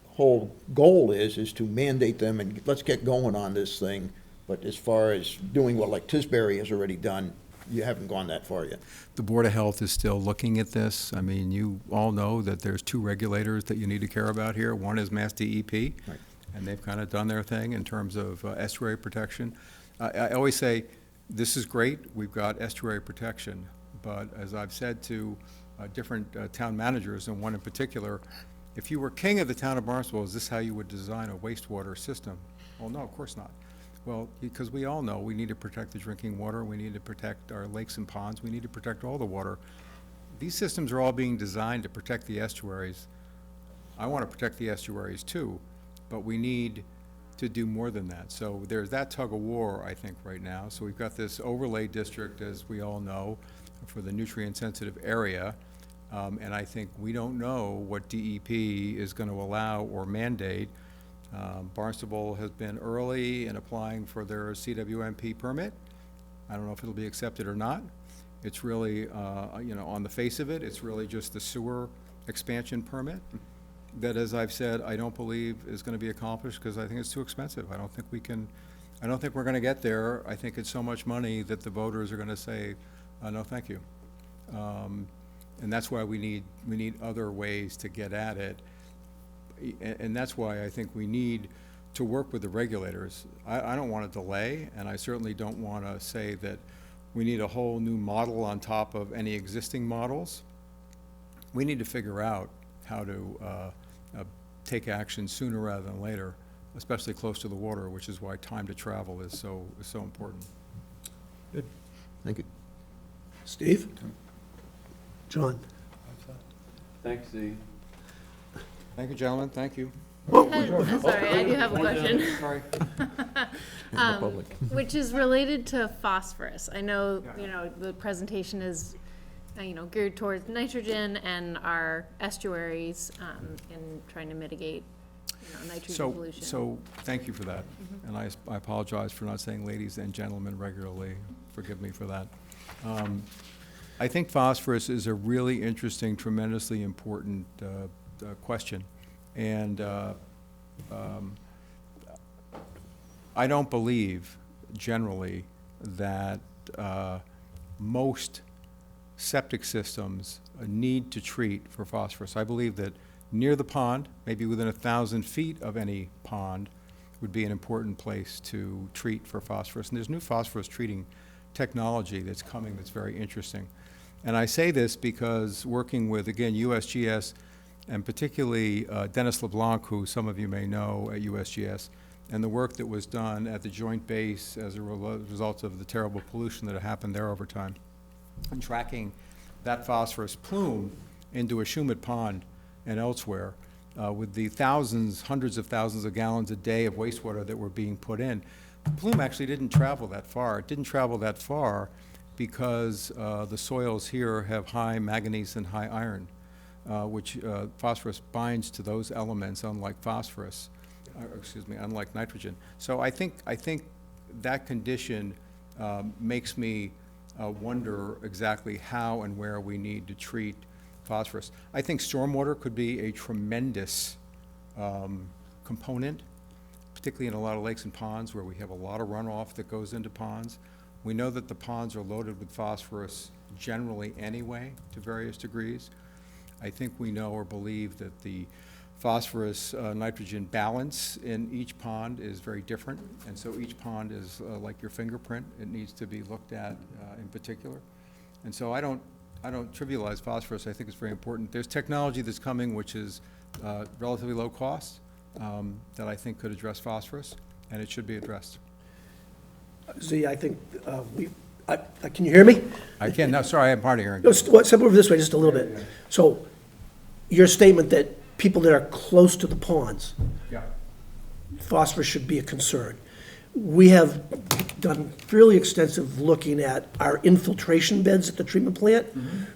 whole goal is to mandate them, and let's get going on this thing? But as far as doing what like Tisbury has already done, you haven't gone that far yet. The Board of Health is still looking at this. I mean, you all know that there's two regulators that you need to care about here. One is Mass DEP, Right. and they've kind of done their thing in terms of estuary protection. I always say, this is great, we've got estuary protection, but as I've said to different town managers, and one in particular, if you were king of the town of Barnstable, is this how you would design a wastewater system? Well, no, of course not. Well, because we all know we need to protect the drinking water, we need to protect our lakes and ponds, we need to protect all the water. These systems are all being designed to protect the estuaries. I want to protect the estuaries too, but we need to do more than that. So there's that tug of war, I think, right now. So we've got this overlay district, as we all know, for the nutrient-sensitive area. And I think we don't know what DEP is going to allow or mandate. Barnstable has been early in applying for their CWMP permit. I don't know if it'll be accepted or not. It's really, on the face of it, it's really just the sewer expansion permit that, as I've said, I don't believe is going to be accomplished because I think it's too expensive. I don't think we're going to get there. I think it's so much money that the voters are going to say, no, thank you. And that's why we need other ways to get at it. And that's why I think we need to work with the regulators. I don't want to delay, and I certainly don't want to say that we need a whole new model on top of any existing models. We need to figure out how to take action sooner rather than later, especially close to the water, which is why time to travel is so important. Good, thank you. Steve? John? Thanks, Z. Thank you, gentlemen, thank you. Sorry, I do have a question, Sorry. Public. which is related to phosphorus. I know, the presentation is, geared towards nitrogen and our estuaries, and trying to mitigate, nitrogen pollution. So, thank you for that. And I apologize for not saying ladies and gentlemen regularly. Forgive me for that. I think phosphorus is a really interesting, tremendously important question. And I don't believe generally that most septic systems need to treat for phosphorus. I believe that near the pond, maybe within 1,000 feet of any pond, would be an important place to treat for phosphorus. And there's new phosphorus treating technology that's coming that's very interesting. And I say this because working with, again, USGS, and particularly Dennis LeBlanc, who some of you may know at USGS, and the work that was done at the Joint Base as a result of the terrible pollution that had happened there over time, and tracking that phosphorus plume into a Shumat Pond and elsewhere, with the thousands, hundreds of thousands of gallons a day of wastewater that were being put in. The plume actually didn't travel that far. It didn't travel that far because the soils here have high manganese and high iron, which phosphorus binds to those elements, unlike unlike nitrogen. So I think that condition makes me wonder exactly how and where we need to treat phosphorus. I think stormwater could be a tremendous component, particularly in a lot of lakes and ponds where we have a lot of runoff that goes into ponds. We know that the ponds are loaded with phosphorus generally anyway, to various degrees. I think we know or believe that the phosphorus nitrogen balance in each pond is very different, and so each pond is like your fingerprint. It needs to be looked at in particular. And so I don't trivialize phosphorus. I think it's very important. There's technology that's coming which is relatively low cost that I think could address phosphorus, and it should be addressed. Z, I think can you hear me? I can, no, sorry, I'm hard of hearing. No, step over this way just a little bit. So your statement that people that are close to the ponds, Yeah. phosphorus should be a concern. We have done fairly extensive looking at our infiltration beds at the treatment plant,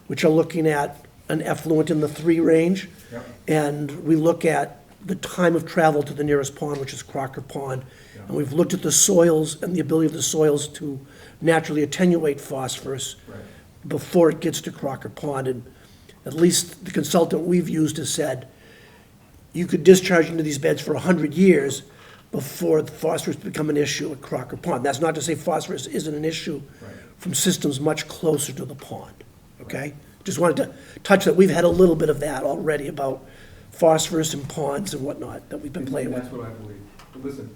which are looking at an effluent in the 3 range. Yep. And we look at the time of travel to the nearest pond, which is Crocker Pond. And we've looked at the soils and the ability of the soils to naturally attenuate phosphorus before it gets to Crocker Pond. And at least the consultant we've used has said, you could discharge into these beds for 100 years before the phosphorus become an issue at Crocker Pond. That's not to say phosphorus isn't an issue from systems much closer to the pond, okay? Just wanted to touch that. We've had a little bit of that already about phosphorus in ponds and whatnot that we've been playing with. That's what I believe. But listen,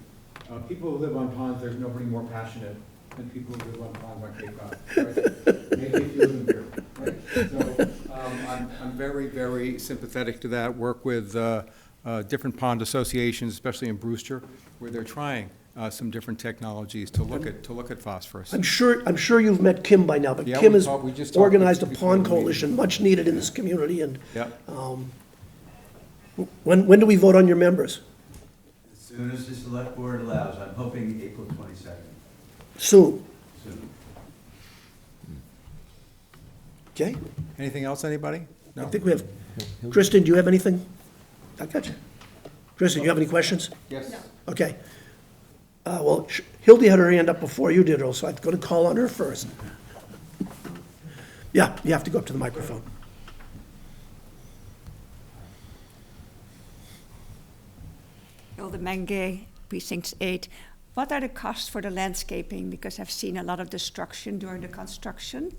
people who live on ponds, there's nobody more passionate than people who live on ponds on Cape Cod, right? Maybe if you live in here, right? So, I'm very, very sympathetic to that. Work with, different pond associations, especially in Brewster, where they're trying, some different technologies to look at phosphorus. I'm sure you've met Kim by now, but Yeah, Kim we has talked- we just talked organized a before pond the meeting. coalition, much needed in this community, and Yep. when do we vote on your members? As soon as the select board allows, I'm hoping April 22nd, Soon, soon. okay? Anything else, anybody? I No? think we have, Kristen, do you have anything? I got you. Kristen, you have any questions? Yes. Okay. Well, Hildy had her hand up before you did, Earl, so I'm going to call on her first. Yeah, you have to go up to the microphone. Hilde Menge, Precinct 8. What are the costs for the landscaping? Because I've seen a lot of destruction during the construction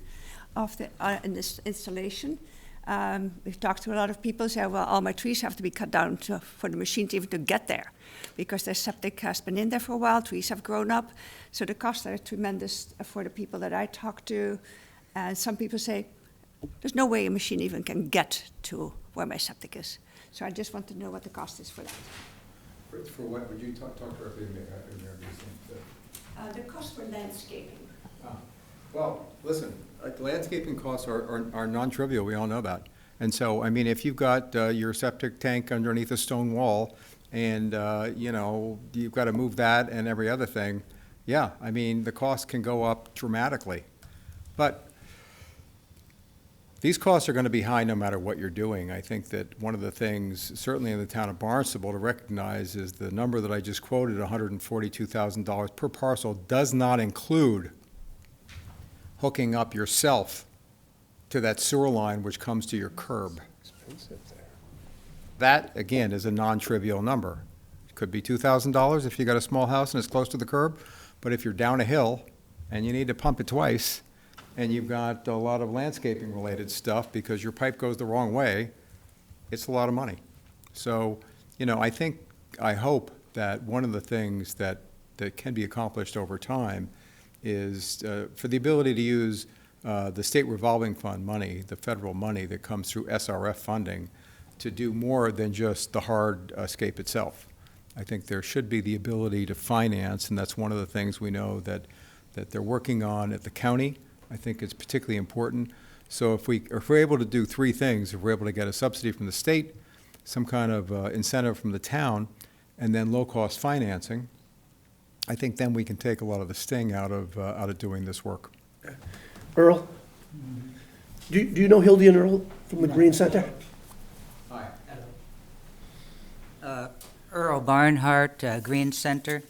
of in this installation. We've talked to a lot of people, say, well, all my trees have to be cut down for the machines even to get there, because their septic has been in there for a while, trees have grown up, so the costs are tremendous for the people that I talk to. And some people say, there's no way a machine even can get to where my septic is. So I just want to know what the cost is for that. For what, would you talk directly to me? The cost for landscaping. Well, listen, landscaping costs are non-trivial, we all know that. And so, I mean, if you've got your septic tank underneath a stone wall, and, you know, you've got to move that and every other thing, yeah, I mean, the cost can go up dramatically. But these costs are going to be high no matter what you're doing. I think that one of the things, certainly in the town of Barnstable, to recognize is the number that I just quoted, $142,000 per parcel, does not include hooking up yourself to that sewer line which comes to your curb. That, again, is a non-trivial number. It could be $2,000 if you got a small house and it's close to the curb, but if you're down a hill and you need to pump it twice, and you've got a lot of landscaping-related stuff because your pipe goes the wrong way, it's a lot of money. So, you know, I hope that one of the things that can be accomplished over time is for the ability to use the state revolving fund money, the federal money that comes through SRF funding, to do more than just the hardscape itself. I think there should be the ability to finance, and that's one of the things we know that they're working on at the county. I think it's particularly important. So if we're able to do three things, if we're able to get a subsidy from the state, some kind of incentive from the town, and then low-cost financing, I think then we can take a lot of the sting out of doing this work. Earl? Do you know Hildy and Earl from the Green Center? Hi. Earl Barnhart, Green Center.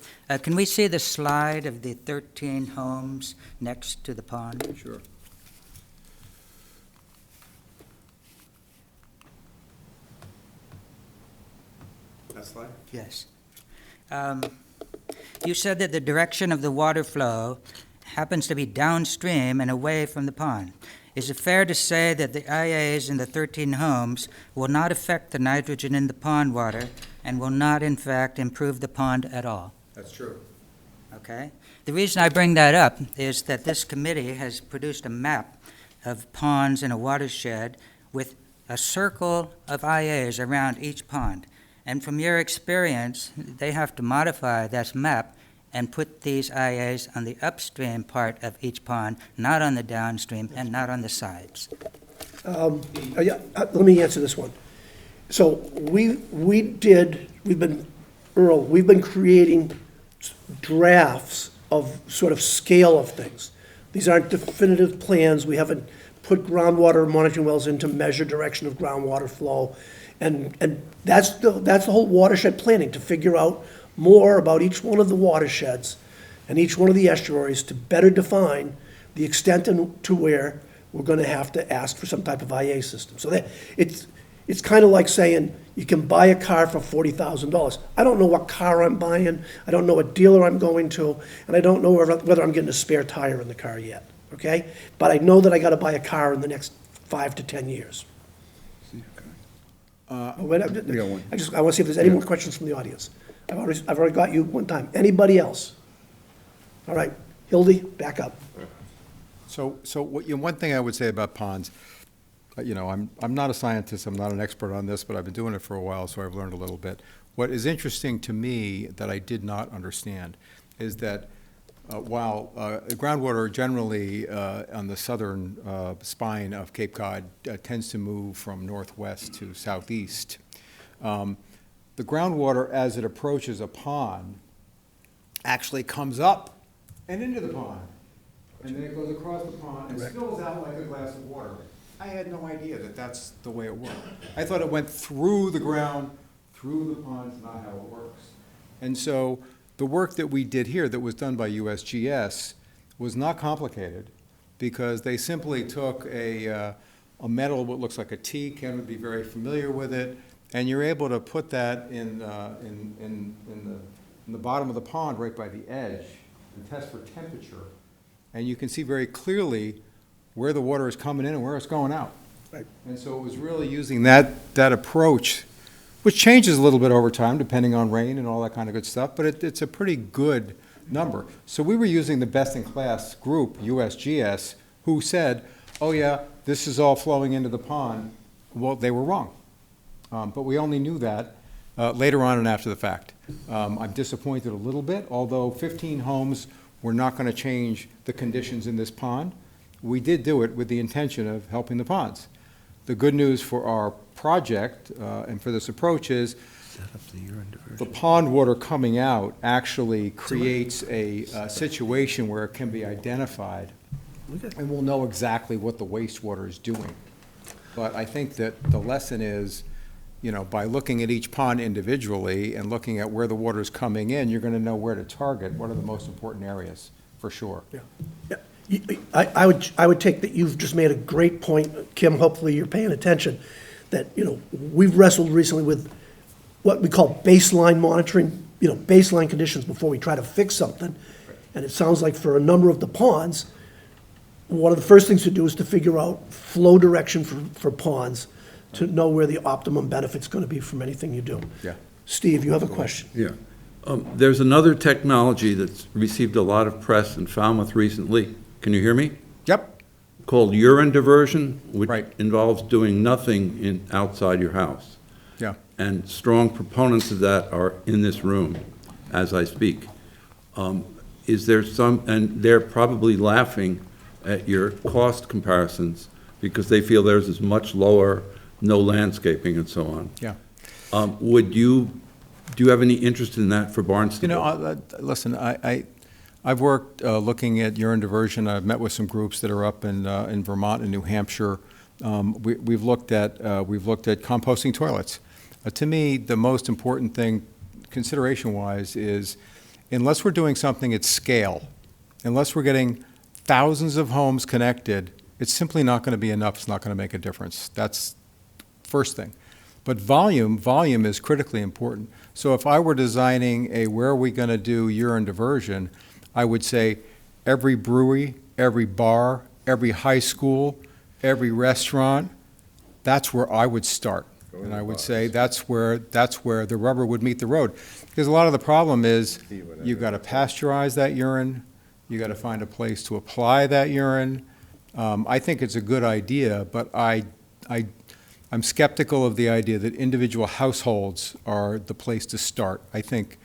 Can we see the slide of the 13 homes next to the pond? Sure. That slide? Yes. You said that the direction of the water flow happens to be downstream and away from the pond. Is it fair to say that the IAs in the 13 homes will not affect the nitrogen in the pond water and will not, in fact, improve the pond at all? That's true. Okay? The reason I bring that up is that this committee has produced a map of ponds in a watershed with a circle of IAs around each pond. And from your experience, they have to modify that map and put these IAs on the upstream part of each pond, not on the downstream and not on the sides. Let me answer this one. So we've been creating drafts of sort of scale of things. These aren't definitive plans. We haven't put groundwater monitoring wells in to measure direction of groundwater flow. And that's the whole watershed planning, to figure out more about each one of the watersheds and each one of the estuaries to better define the extent to where we're gonna have to ask for some type of IA system. So that, it's kind of like saying, you can buy a car for $40,000. I don't know what car I'm buying, I don't know what dealer I'm going to, and I don't know whether I'm getting a spare tire in the car yet, okay? But I know that I gotta buy a car in the next 5 to 10 years. Wait, I want to see if there's any more questions from the audience. I've already got you one time. Anybody else? All right, Hildy, back up. One thing I would say about ponds, I'm not a scientist, I'm not an expert on this, but I've been doing it for a while, so I've learned a little bit. What is interesting to me that I did not understand is that while groundwater generally on the southern spine of Cape Cod tends to move from northwest to southeast, the groundwater, as it approaches a pond, actually comes up and into the pond. And then it goes across the pond and spills out like a glass of water. I had no idea that that's the way it worked. I thought it went through the ground, through the pond. It's not how it works. And so the work that we did here that was done by USGS was not complicated, because they simply took a metal, what looks like a T, Ken would be very familiar with it, and you're able to put that in the bottom of the pond right by the edge and test for temperature. And you can see very clearly where the water is coming in and where it's going out. Right. And so it was really using that approach, which changes a little bit over time depending on rain and all that kind of good stuff, but it's a pretty good number. So we were using the best-in-class group, USGS, who said, oh yeah, this is all flowing into the pond. Well, they were wrong. But we only knew that later on and after the fact. I'm disappointed a little bit, although 15 homes were not going to change the conditions in this pond. We did do it with the intention of helping the ponds. The good news for our project and for this approach is the pond water coming out actually creates a situation where it can be identified, and we'll know exactly what the wastewater is doing. But I think that the lesson is, by looking at each pond individually and looking at where the water is coming in, you're going to know where to target, what are the most important areas, for sure. Yeah. I would take that you've just made a great point, Kim, hopefully you're paying attention, that, we've wrestled recently with what we call baseline monitoring, baseline conditions before we try to fix something. And it sounds like for a number of the ponds, one of the first things to do is to figure out flow direction for ponds, to know where the optimum benefit's going to be from anything you do. Yeah. Steve, you have a question? Yeah. There's another technology that's received a lot of press in Falmouth recently. Can you hear me? Yep. Called urine diversion, which Right. involves doing nothing outside your house. Yeah. And strong proponents of that are in this room as I speak. Is there and they're probably laughing at your cost comparisons because they feel theirs is much lower, no landscaping and so on. Yeah. Do you have any interest in that for Barnstable? Listen, I've worked looking at urine diversion. I've met with some groups that are up in Vermont and New Hampshire. We've looked at composting toilets. To me, the most important thing, consideration-wise, is unless we're doing something at scale, unless we're getting thousands of homes connected, it's simply not going to be enough. It's not going to make a difference. That's first thing. But volume is critically important. So if I were designing where are we going to do urine diversion, I would say every brewery, every bar, every high school, every restaurant, that's where I would start. And I would say that's where the rubber would meet the road. Because a lot of the problem is you've got to pasteurize that urine, you've got to find a place to apply that urine. I think it's a good idea, but I'm skeptical of the idea that individual households are the place to start. I think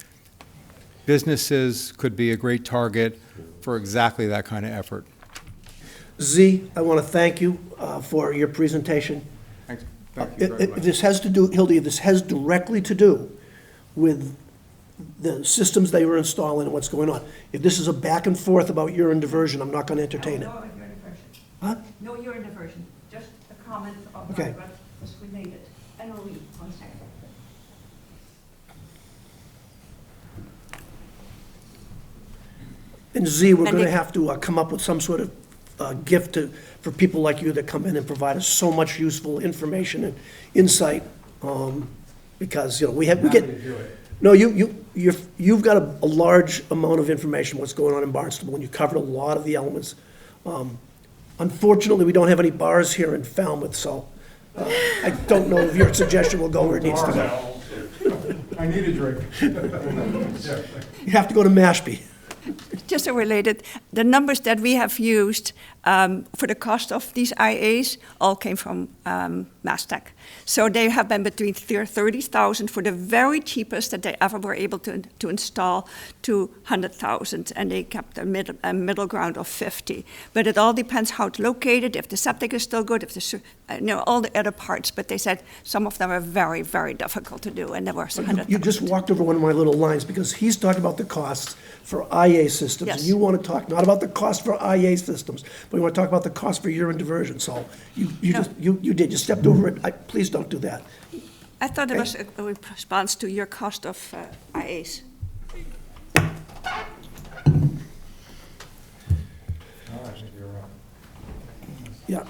businesses could be a great target for exactly that kind of effort. Z, I want to thank you for your presentation. Thanks. Thank you very much. This has to do, Hildy, this has directly to do with the systems they were installing and what's going on. If this is a back and forth about urine diversion, I'm not going to entertain it. No urine diversion. Huh? No urine diversion, just a comment of Okay. what was related. one second. And Z, we're And gonna they- have to come up with some sort of gift for people like you that come in and provide us so much useful information and insight, because, you know, we get. No, you've got a large amount of information, what's going on in Barnstable, and you covered a lot of the elements. Unfortunately, we don't have any bars here in Falmouth, so I don't know if your suggestion will go where it needs to go. I need a drink. You have to go to Mashpee. Just a related, the numbers that we have used for the cost of these IAs all came from Mastech. So they have been between 30,000 for the very cheapest that they ever were able to install to 100,000, and they kept a middle ground of 50. But it all depends how it's located, if the septic is still good, if all the other parts. But they said some of them are very, very difficult to do, and there were some 100,000. You just walked over one of my little lines, because he's talking about the costs for IA systems. Yes. And you want to talk not about the cost for IA systems, but you want to talk about the cost for urine diversion. So you stepped over it. Please don't do that. I thought it was a response to your cost of IAs. Yeah.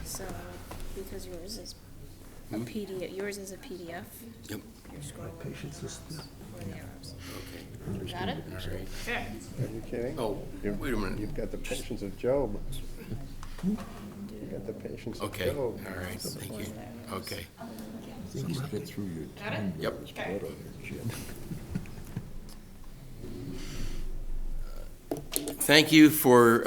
So, because yours is a PDF, yours is a PDF. Yep. You're scrolling Patience is, for the arrows. Got it? Okay. Are you kidding? Oh, wait a minute. You've got the patience of Job. You've got the patience of Okay, Job. all right, thank you. Okay. Things get through your Got it? Yep. blood on your chin. Thank you for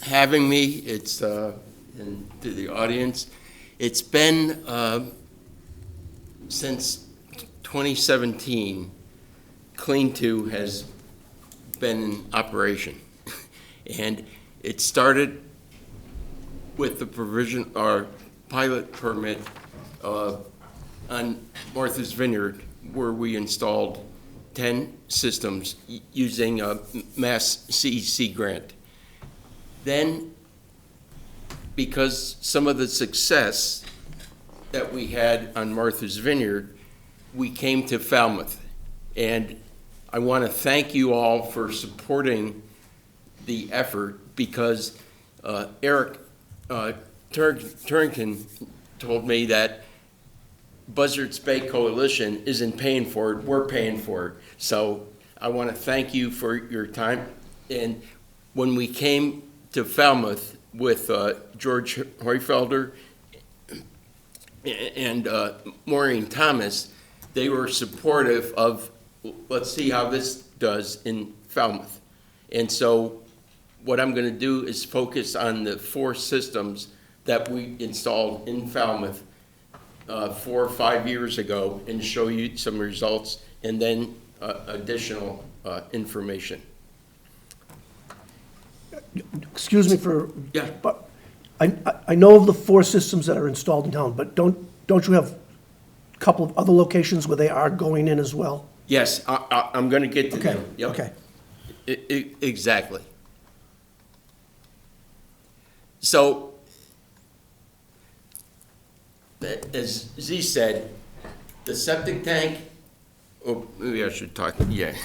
having me. It's, and to the audience, it's been since 2017, Clean-2 has been in operation. And it started with the provision, our pilot permit on Martha's Vineyard, where we installed 10 systems using a Mass CEC grant. Then, because some of the success that we had on Martha's Vineyard, we came to Falmouth. And I want to thank you all for supporting the effort, because Eric Turrington told me that Buzzards Bay Coalition isn't paying for it, we're paying for it. So I want to thank you for your time. And when we came to Falmouth with George Heufelder and Maureen Thomas, they were supportive of, let's see how this does in Falmouth. And so what I'm going to do is focus on the 4 systems that we installed in Falmouth 4 or 5 years ago, and show you some results and then additional information. excuse me for. Yeah. But I know of the 4 systems that are installed in town, but don't you have a couple of other locations where they are going in as well? Yes, I'm going to get to Okay, them. Yep. okay. Exactly. So, as Z said, the septic tank, oh, maybe I should talk, yeah.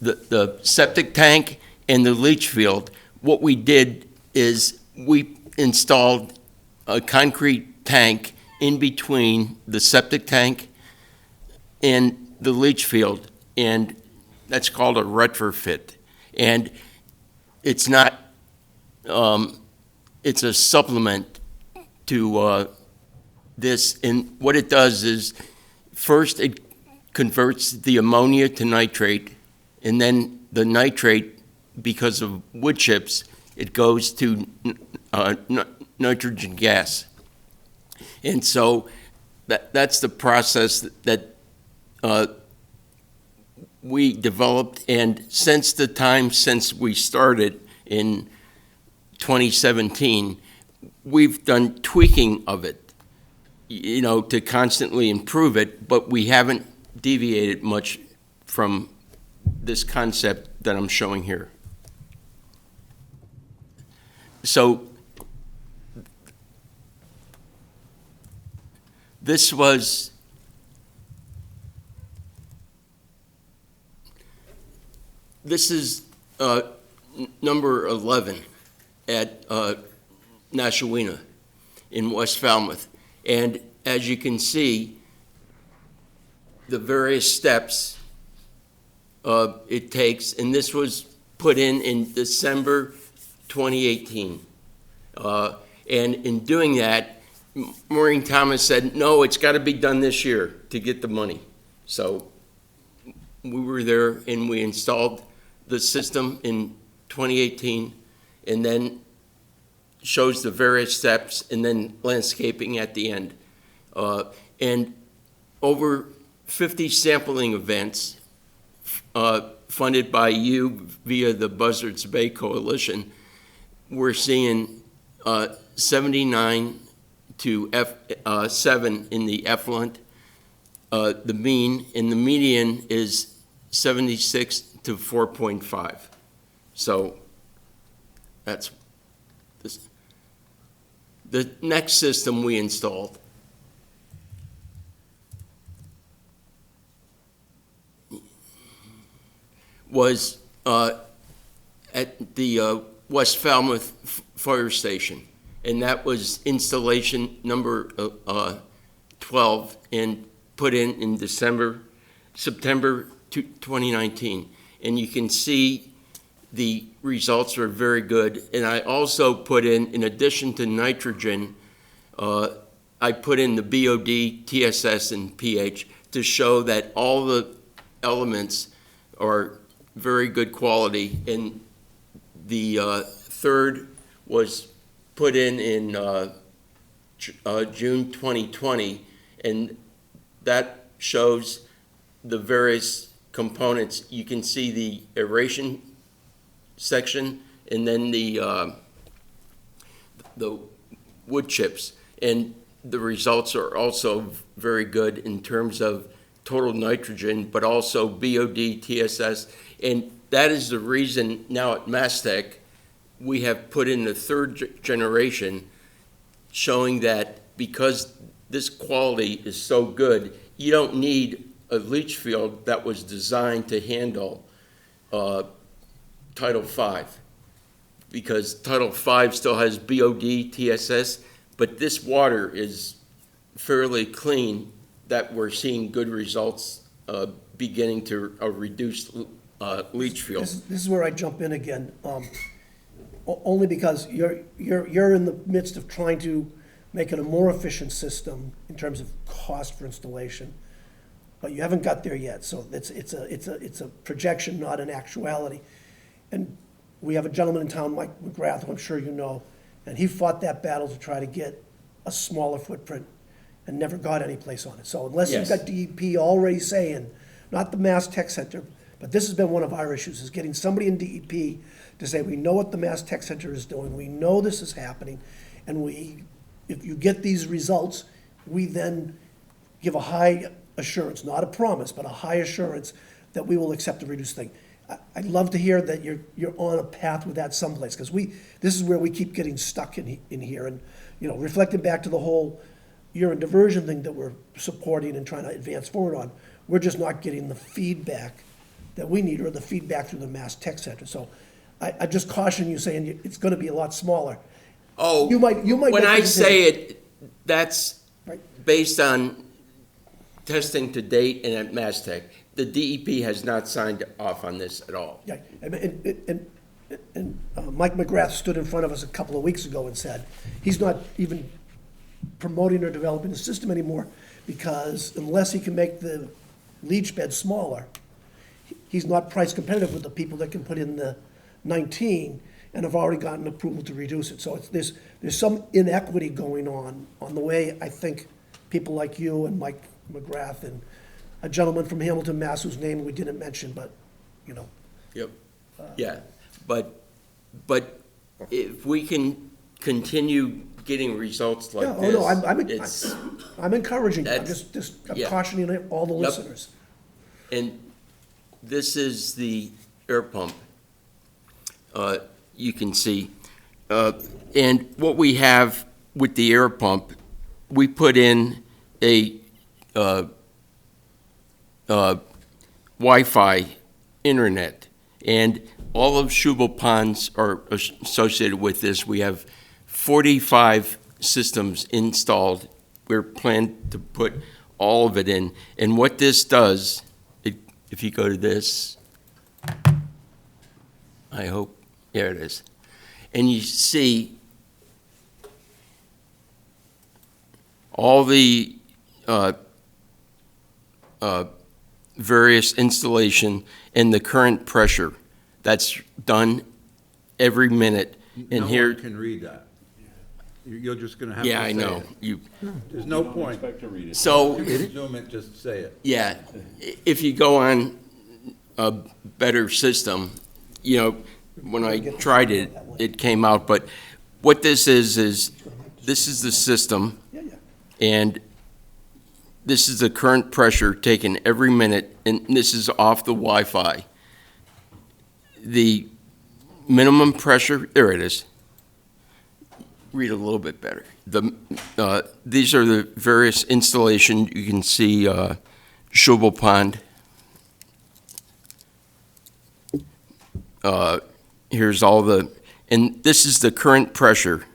The septic tank and the leach field, what we did is we installed a concrete tank in between the septic tank and the leach field, and that's called a retrofit. And it's not, it's a supplement to this, and what it does is, first it converts the ammonia to nitrate, and then the nitrate, because of wood chips, it goes to nitrogen gas. And so that's the process that we developed, and since we started in 2017, we've done tweaking of it, to constantly improve it, but we haven't deviated much from this concept that I'm showing here. So this was number 11 at Nashawina in West Falmouth. And as you can see, the various steps it takes, and this was put in December 2018. And in doing that, Maureen Thomas said, no, it's got to be done this year to get the money. So we were there and we installed the system in 2018, and then shows the various steps and then landscaping at the end. And over 50 sampling events funded by you via the Buzzards Bay Coalition, we're seeing 79 to 7 in the effluent. The mean, and the median is 76 to 4.5. So that's this. The next system we installed was at the West Falmouth Fire Station, and that was installation number 12 and put in September 2019. And you can see the results are very good. And I also put in addition to nitrogen, I put in the BOD, TSS, and pH to show that all the elements are very good quality. And the third was put in June 2020, and that shows the various components. You can see the aeration section and then the wood chips, and the results are also very good in terms of total nitrogen, but also BOD, TSS, and that is the reason now at Mastec we have put in the third generation, showing that because this quality is so good, you don't need a leach field that was designed to handle Title V, because Title V still has BOD, TSS, but this water is fairly clean, that we're seeing good results beginning to a reduced leach field. This is where I jump in again, only because you're in the midst of trying to make it a more efficient system in terms of cost for installation, but you haven't got there yet. So it's a projection, not an actuality. And we have a gentleman in town, Mike McGrath, who I'm sure you know, and he fought that battle to try to get a smaller footprint and never got any place on it. So unless you've got DEP already saying, not the Mass Tech Center, but this has been one of our issues, is getting somebody in DEP to say, we know what the Mass Tech Center is doing, we know this is happening, and if you get these results, we then give a high assurance, not a promise, but a high assurance that we will accept a reduced thing. I'd love to hear that you're on a path with that someplace, because this is where we keep getting stuck in here. And, reflecting back to the whole urine diversion thing that we're supporting and trying to advance forward on, we're just not getting the feedback that we need, or the feedback through the Mass Tech Center. So I just caution you saying it's gonna be a lot smaller. Oh, You might when make I the say decision. it, that's Right. based on testing to date and at Mastec. The DEP has not signed off on this at all. Yeah, and Mike McGrath stood in front of us a couple of weeks ago and said, he's not even promoting or developing the system anymore, because unless he can make the leach bed smaller, he's not price competitive with the people that can put in the 19 and have already gotten approval to reduce it. So there's some inequity going on the way I think people like you and Mike McGrath and a gentleman from Hamilton, Mass, whose name we didn't mention, but, Yep, yeah, but if we can continue getting results like Yeah, this, oh, no, it's, I'm encouraging you, I'm That's- just yeah. cautioning all the Yep. listeners. and this is the air pump. You can see. And what we have with the air pump, we put in a Wi-Fi internet, and all of Shubal ponds are associated with this. We have 45 systems installed. We're planning to put all of it in. And what this does, if you go to this, I hope, there it is. And you see all the various installation and the current pressure that's done every minute. And No here, one can read that. You're just gonna have to say it. yeah, I know. There's no point. Expect to read it. So, You can zoom it, just say it. yeah, if you go on a better system, you know, when I tried it, it came out, but what this is this is the system, and this is the current pressure taken every minute, and this is off the Wi-Fi. The minimum pressure, there it is. Read a little bit better. These are the various installation. You can see Shubal Pond. Here's all the, and this is the current pressure.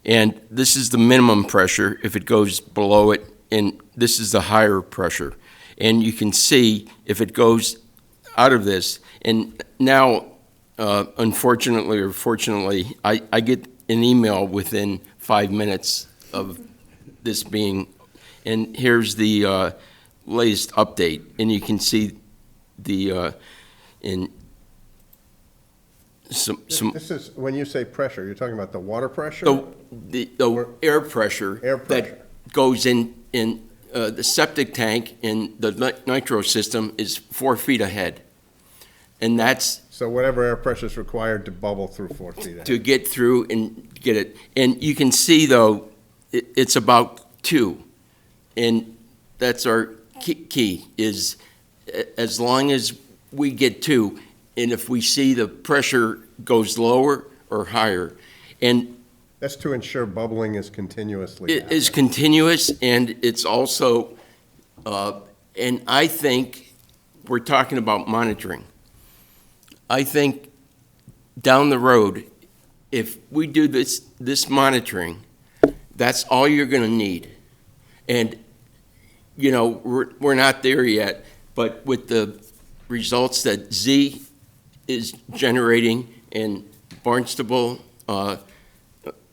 And this is the minimum pressure if it goes below it, and this is the higher pressure. And you can see if it goes out of this, and now, unfortunately or fortunately, I get an email within 5 minutes of this being, and here's the latest update, and you can see the, in some. This is, when you say pressure, you're talking about the water pressure? The air pressure. Air pressure. That goes in the septic tank in the nitro system is 4 feet ahead. And that's So whatever air pressure is required to bubble through 4 feet ahead. to get through and get it. And you can see, though, it's about 2. And that's our key, is as long as we get 2, and if we see the pressure goes lower or higher. And That's to ensure bubbling is continuously it happening. is continuous, and it's also, and I think we're talking about monitoring. I think down the road, if we do this monitoring, that's all you're going to need. And, you know, we're not there yet, but with the results that Z is generating in Barnstable,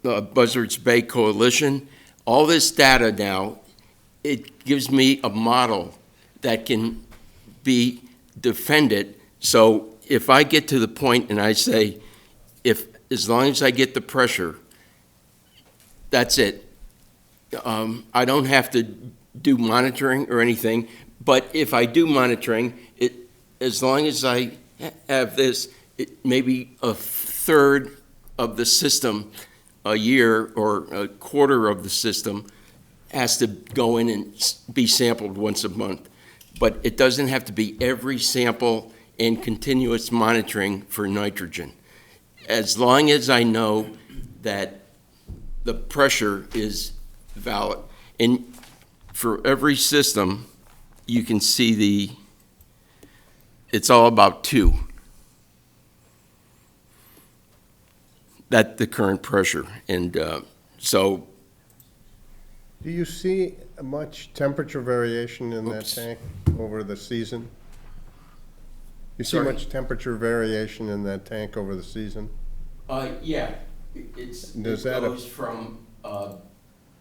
Buzzards Bay Coalition, all this data now, it gives me a model that can be defended. So if I get to the point and I say, as long as I get the pressure, that's it. I don't have to do monitoring or anything, but if I do monitoring, as long as I have this, maybe a third of the system a year or a quarter of the system has to go in and be sampled once a month. But it doesn't have to be every sample and continuous monitoring for nitrogen. As long as I know that the pressure is valid. And for every system, you can see it's all about 2. That's the current pressure. And so. Do you see much temperature variation in that tank over the season? You see Sorry? much temperature variation in that tank over the season? Yeah, Does that goes from,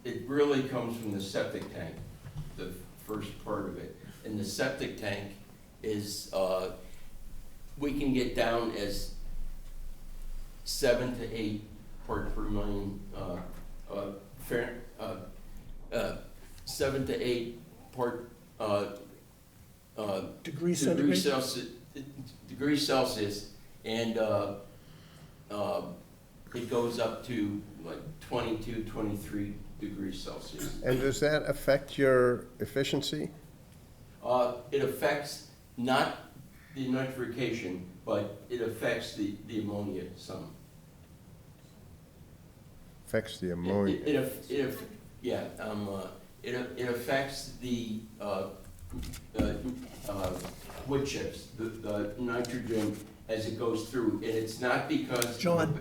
it really comes from the septic tank, the first part of it. And the septic tank is, we can get down as 7 to 8 part per million, 7 to 8 part, Degrees centigrade? Degrees Celsius, and it goes up to like 22, 23 degrees Celsius. And does that affect your efficiency? It affects not the nitrification, but it affects the ammonia some. Affects the ammonia. It affects the wood chips, the nitrogen as it goes through, and it's not because. John,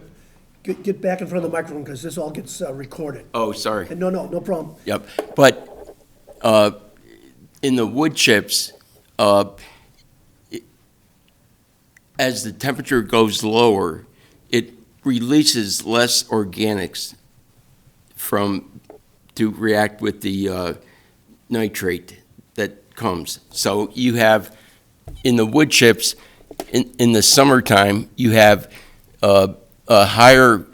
get back in front of the microphone, because this all gets recorded. Oh, sorry. No, no problem. Yep, but in the wood chips, as the temperature goes lower, it releases less organics to react with the nitrate that comes. So you have, in the wood chips, in the summertime, you have a higher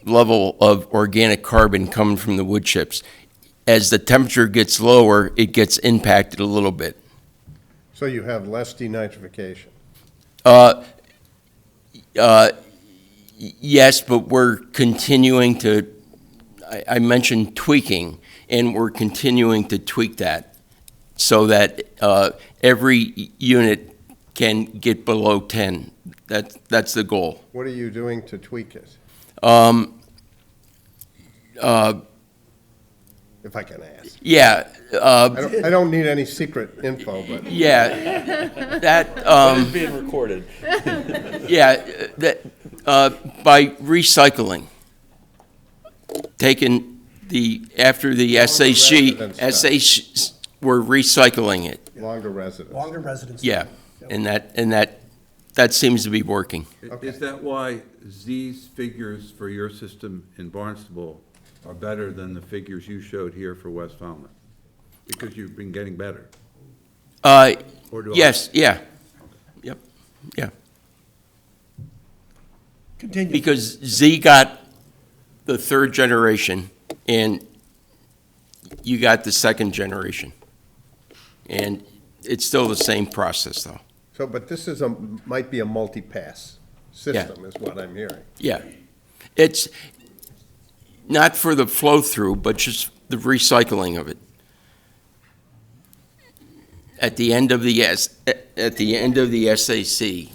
level of organic carbon coming from the wood chips. As the temperature gets lower, it gets impacted a little bit. So you have less denitrification. Yes, but we're continuing to, I mentioned tweaking, and we're continuing to tweak that so that every unit can get below 10. That's the goal. What are you doing to tweak it? If I can ask. Yeah. I don't need any secret info, but. Yeah, that. It's being recorded. Yeah, that, by recycling, taking after the SAC, we're recycling it. Longer residence. Longer residence. Yeah, and that seems to be working. Is that why Z's figures for your system in Barnstable are better than the figures you showed here for West Falmouth? Because you've been getting better? Or do I- Yes, yeah. Yep, yeah. Continue. Because Z got the third generation, and you got the second generation. And it's still the same process, though. So, but this might be a multi-pass system, is what I'm hearing. Yeah. It's not for the flow-through, but just the recycling of it. At the end of the SAC,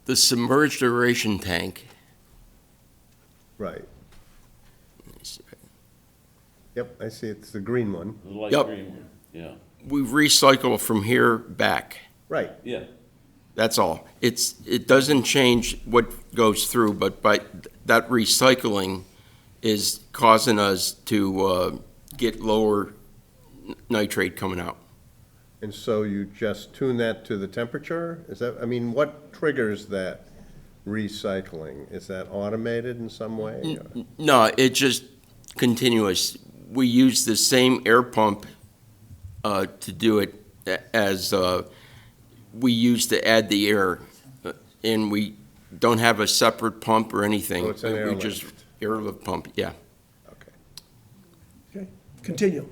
the submerged aeration tank. Right. Yep, I see, it's the green one. The light Yep. green one, yeah. We recycle from here back. Right. Yeah. That's all. It doesn't change what goes through, but by that recycling is causing us to get lower nitrate coming out. And so you just tune that to the temperature? Is that, I mean, what triggers that recycling? Is that automated in some way? No, it's just continuous. We use the same air pump to do it as we use to add the air. And we don't have a separate pump or anything. Oh, it's an We just airlift. airlift pump, yeah. Okay. Okay, continue.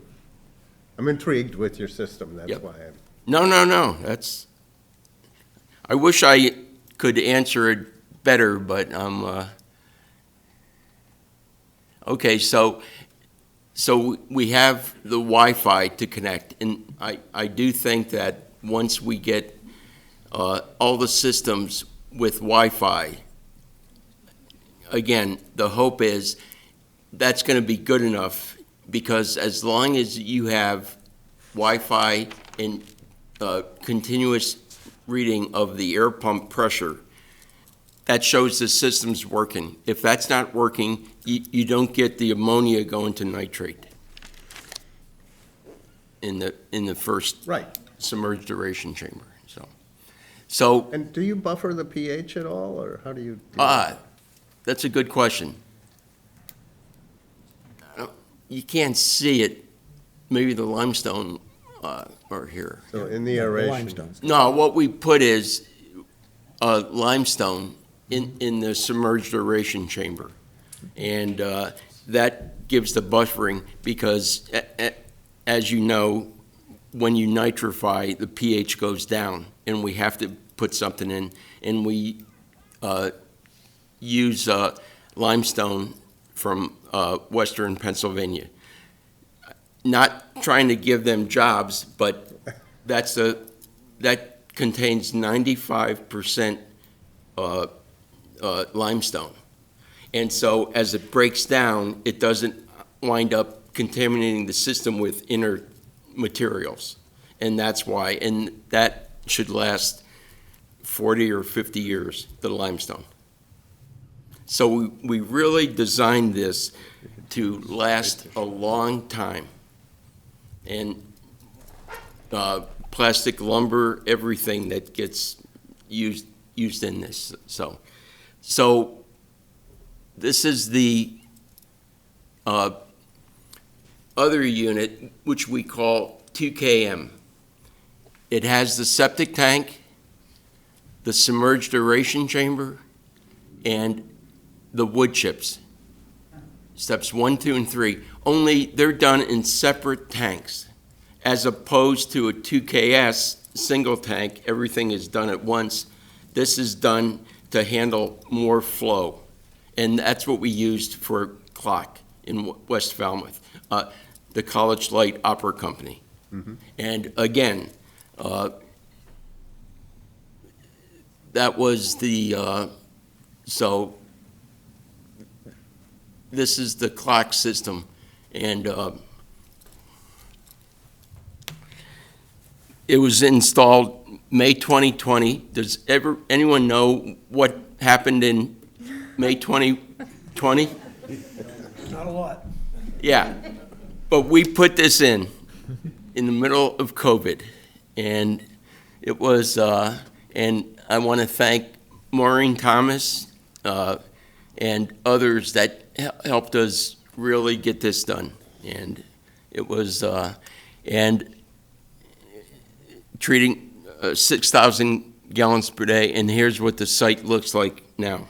I'm intrigued with your system, that's Yep. why I'm. No, that's, I wish I could answer it better, but okay, so we have the Wi-Fi to connect, and I do think that once we get all the systems with Wi-Fi, again, the hope is that's going to be good enough, because as long as you have Wi-Fi and continuous reading of the air pump pressure, that shows the system's working. If that's not working, you don't get the ammonia going to nitrate in the first Right. submerged aeration chamber. So And do you buffer the pH at all, or how do you? deal with it? that's a good question. You can't see it. Maybe the limestone are here. So in the aeration. Limestone. No, what we put is limestone in the submerged aeration chamber. And that gives the buffering, because as you know, when you nitrify, the pH goes down, and we have to put something in. And we use limestone from Western Pennsylvania. Not trying to give them jobs, but that contains 95% limestone. And so as it breaks down, it doesn't wind up contaminating the system with inert materials. And that's why, and that should last 40 or 50 years, the limestone. So we really designed this to last a long time. And plastic lumber, everything that gets used in this. So this is the other unit, which we call 2KM. It has the septic tank, the submerged aeration chamber, and the wood chips. Steps 1, 2, and 3. Only they're done in separate tanks, as opposed to a 2KS single tank. Everything is done at once. This is done to handle more flow, and that's what we used for clock in West Falmouth, the College Light Opera Company. Mm-hmm. And again, that was the so. This is the clock system, and it was installed May 2020. Does anyone know what happened in May 2020? Not a lot. Yeah, but we put this in the middle of COVID, and it was, and I want to thank Maureen Thomas and others that helped us really get this done. And it was, and treating 6,000 gallons per day, and here's what the site looks like now.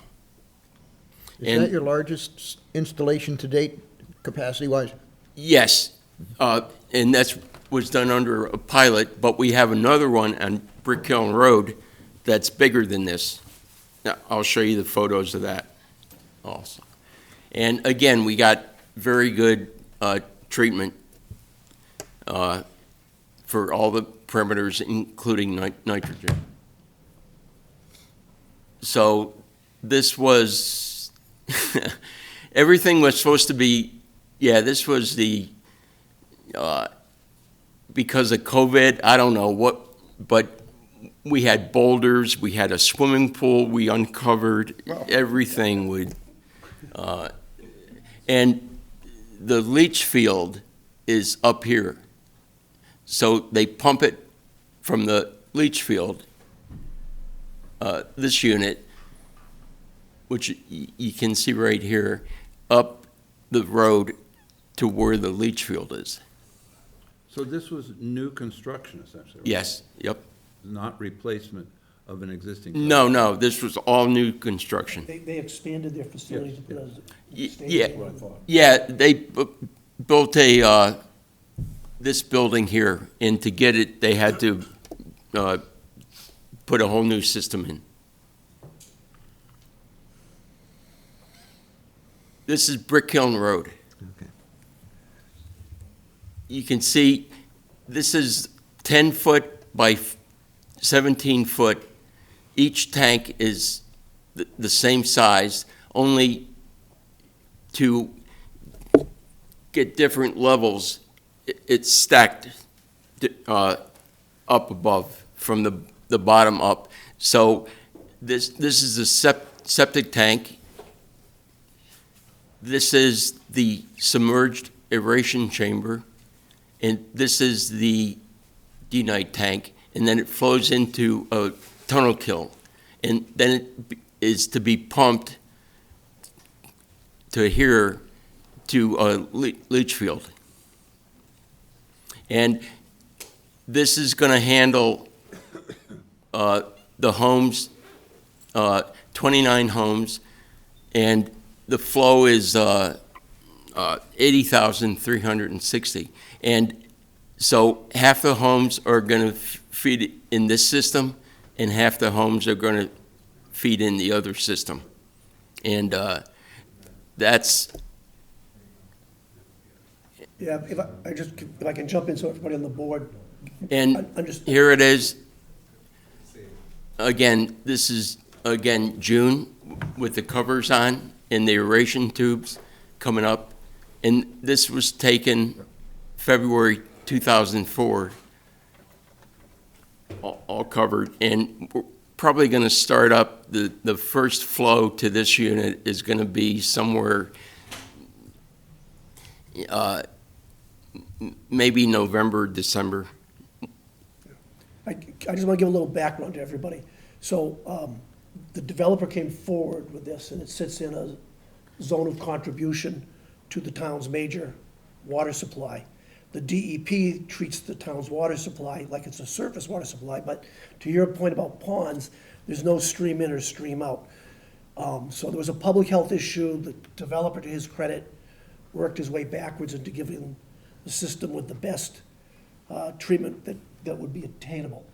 Is that your largest installation to date, capacity-wise? Yes, and that was done under a pilot, but we have another one on Brick Hill Road that's bigger than this. Now, I'll show you the photos of that also. And again, we got very good treatment for all the parameters, including nitrogen. So this was, everything was supposed to be, yeah, this was the, because of COVID, I don't know what, but we had boulders, we had a swimming pool, we uncovered everything with, and the leach field is up here. So they pump it from the leach field, this unit, which you can see right here, up the road to where the leach field is. So this was new construction, essentially? Right? Yes, yep. Not replacement of an existing? No, this was all new construction. They expanded their facility to Yeah, they built this building here, and to get it, they had to put a whole new system in. This is Brick Hill Road. Okay. You can see this is 10 foot by 17 foot. Each tank is the same size, only to get different levels, it's stacked up above from the bottom up. So this is a septic tank. This is the submerged aeration chamber, and this is the D-night tank, and then it flows into a tunnel kill, and then it is to be pumped to here to a leach field. And this is going to handle the homes, 29 homes, and the flow is 80,360. And so half the homes are going to feed in this system, and half the homes are going to feed in the other system. And that's Yeah, if I can jump in so everybody on the board. And Understood. here it is. Again, this is, again, June with the covers on and the aeration tubes coming up. And this was taken February 2004, all covered. And we're probably going to start up, the first flow to this unit is going to be somewhere, maybe November, December. I just want to give a little background to everybody. So the developer came forward with this, and it sits in a zone of contribution to the town's major water supply. The DEP treats the town's water supply like it's a surface water supply, but to your point about ponds, there's no stream in or stream out. So there was a public health issue. The developer, to his credit, worked his way backwards into giving the system with the best treatment that would be attainable.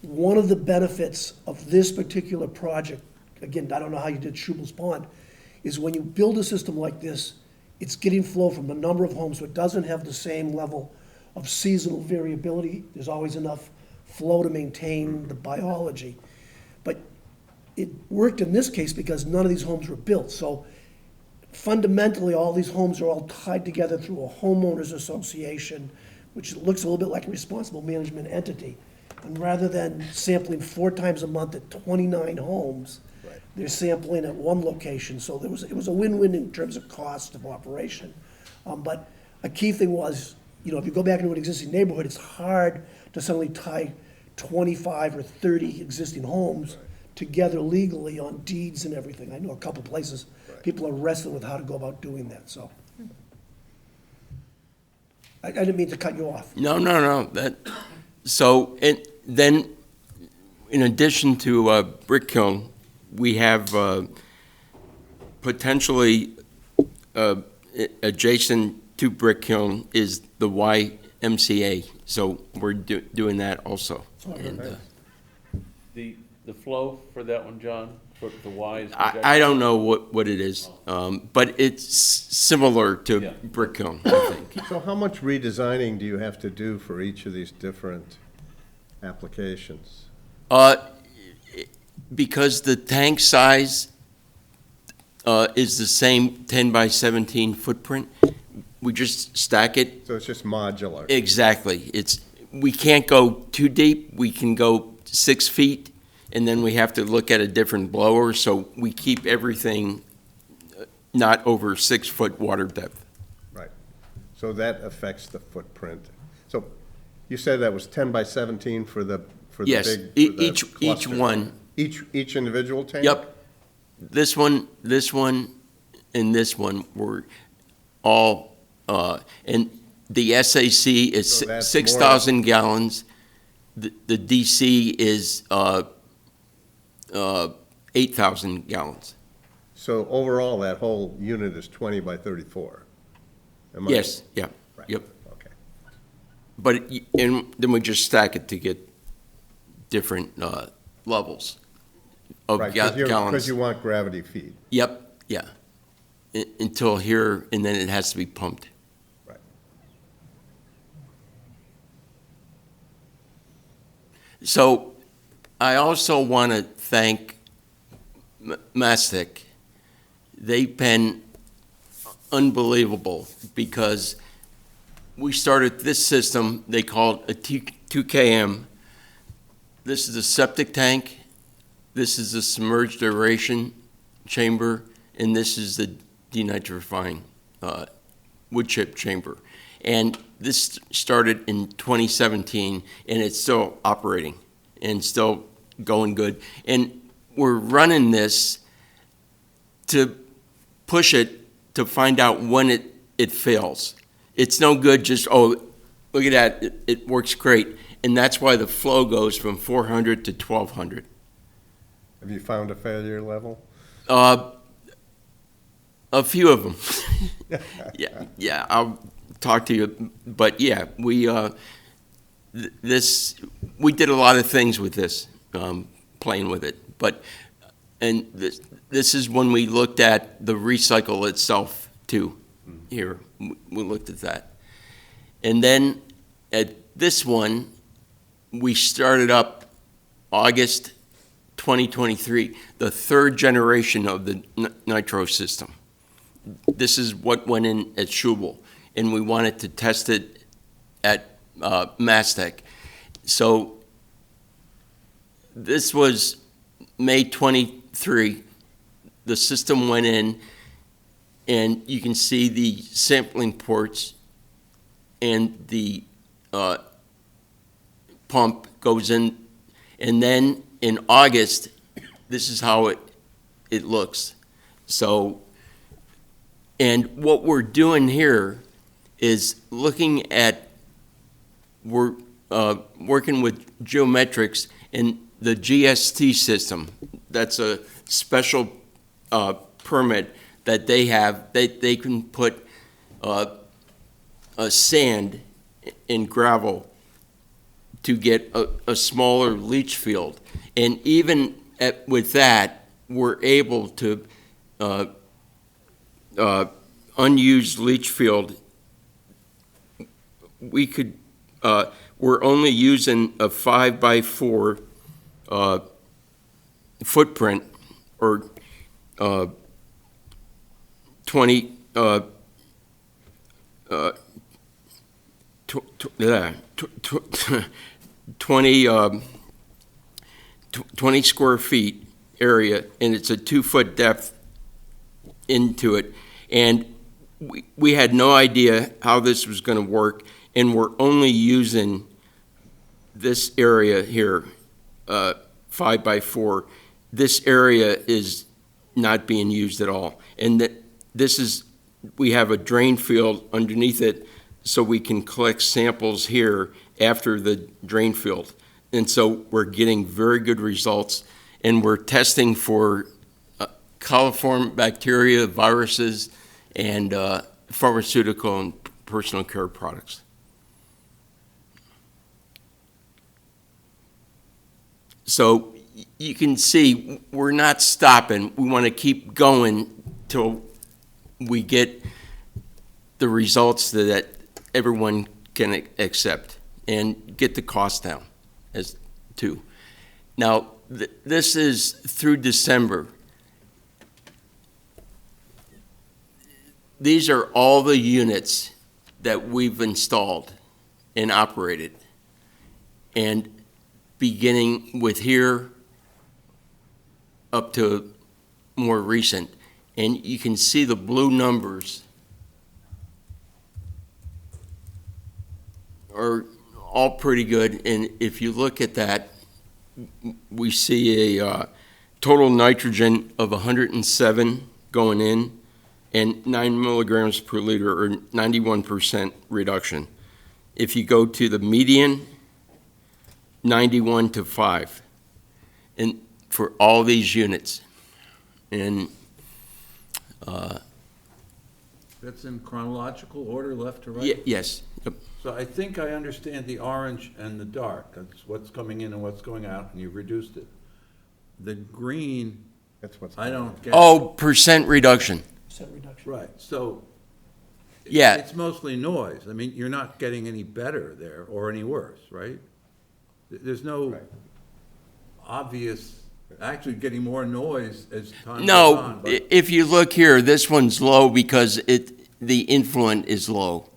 One of the benefits of this particular project, again, I don't know how you did Schubel's Pond, is when you build a system like this, it's getting flow from a number of homes, so it doesn't have the same level of seasonal variability. There's always enough flow to maintain the biology. But it worked in this case because none of these homes were built. So fundamentally, all these homes are all tied together through a homeowners association, which looks a little bit like a responsible management entity. And rather than sampling 4 times a month at 29 homes, they're sampling at one location. So it was a win-win in terms of cost of operation. But a key thing was, if you go back into an existing neighborhood, it's hard to suddenly tie 25 or 30 existing homes together legally on deeds and everything. I know a couple places, people are wrestling with how to go about doing that, so. I didn't mean to cut you off. No. So, then, in addition to brick kiln, we have potentially adjacent to brick kiln is the YMCA. So we're doing that also. And, The flow for that one, John, for the Y is I don't know what it is, but it's similar to Yeah. brick kiln, I think. So how much redesigning do you have to do for each of these different applications? Because the tank size is the same 10 by 17 footprint, we just stack it. So it's just modular? Exactly. We can't go too deep. We can go 6 feet, and then we have to look at a different blower, so we keep everything not over 6-foot water depth. Right. So that affects the footprint. So you said that was 10 by 17 for the Yes, big, for the each cluster. one. Each individual tank? Yep. This one, and this one were all, and the SAC is So that's 6,000 gallons. The DC is 8,000 gallons. So overall, that whole unit is 20 by 34? Am I- Yes, yeah, Right. yep. Okay. But, and then we just stack it to get different levels of Right, because gallons. you want gravity feed. Yep, yeah. Until here, and then it has to be pumped. Right. So I also want to thank Mastic. They've been unbelievable because we started this system, they called a 2KM. This is a septic tank, this is a submerged aeration chamber, and this is the denitrifying wood chip chamber. And this started in 2017, and it's still operating and still going good. And we're running this to push it to find out when it fails. It's no good just, oh, look at that, it works great. And that's why the flow goes from 400 to 1,200. Have you found a failure level? A few of them. Yeah, I'll talk to you. But yeah, we did a lot of things with this, playing with it. And this is when we looked at the recycle itself too. Here, we looked at that. And then at this one, we started up August 2023, the third generation of the nitro system. This is what went in at Schubel, and we wanted to test it at Mastec. So this was May 23. The system went in, and you can see the sampling ports, and the pump goes in, and then in August, this is how it looks. So, and what we're doing here is looking at, we're working with geometrics and the GST system. That's a special permit that they have. They can put a sand and gravel to get a smaller leach field. And even with that, we're able to unused leach field. We could, we're only using a 5x4 footprint, or 20 20 square feet area, and it's a 2-foot depth into it. And we had no idea how this was going to work, and we're only using this area here, 5x4. This area is not being used at all. And this is, we have a drain field underneath it, so we can collect samples here after the drain field. And so we're getting very good results, and we're testing for coliform bacteria, viruses, and pharmaceutical and personal care products. So you can see we're not stopping. We want to keep going till we get the results that everyone can accept and get the cost down as too. Now, this is through December. These are all the units that we've installed and operated. And beginning with here up to more recent. And you can see the blue numbers are all pretty good. And if you look at that, we see a total nitrogen of 107 going in and 9 milligrams per liter, or 91% reduction. If you go to the median, 91 to 5, and for all these units. And That's in chronological order, left to right? yes. Yep. So I think I understand the orange and the dark. That's what's coming in and what's going out, and you've reduced it. The green, That's what's. I don't get. Oh, percent reduction. Percent reduction. Right, so. Yeah. It's mostly noise. I mean, you're not getting any better there or any worse, right? There's no Right. obvious, actually getting more noise as time goes No, on. But if you look here, this one's low because the influent is low.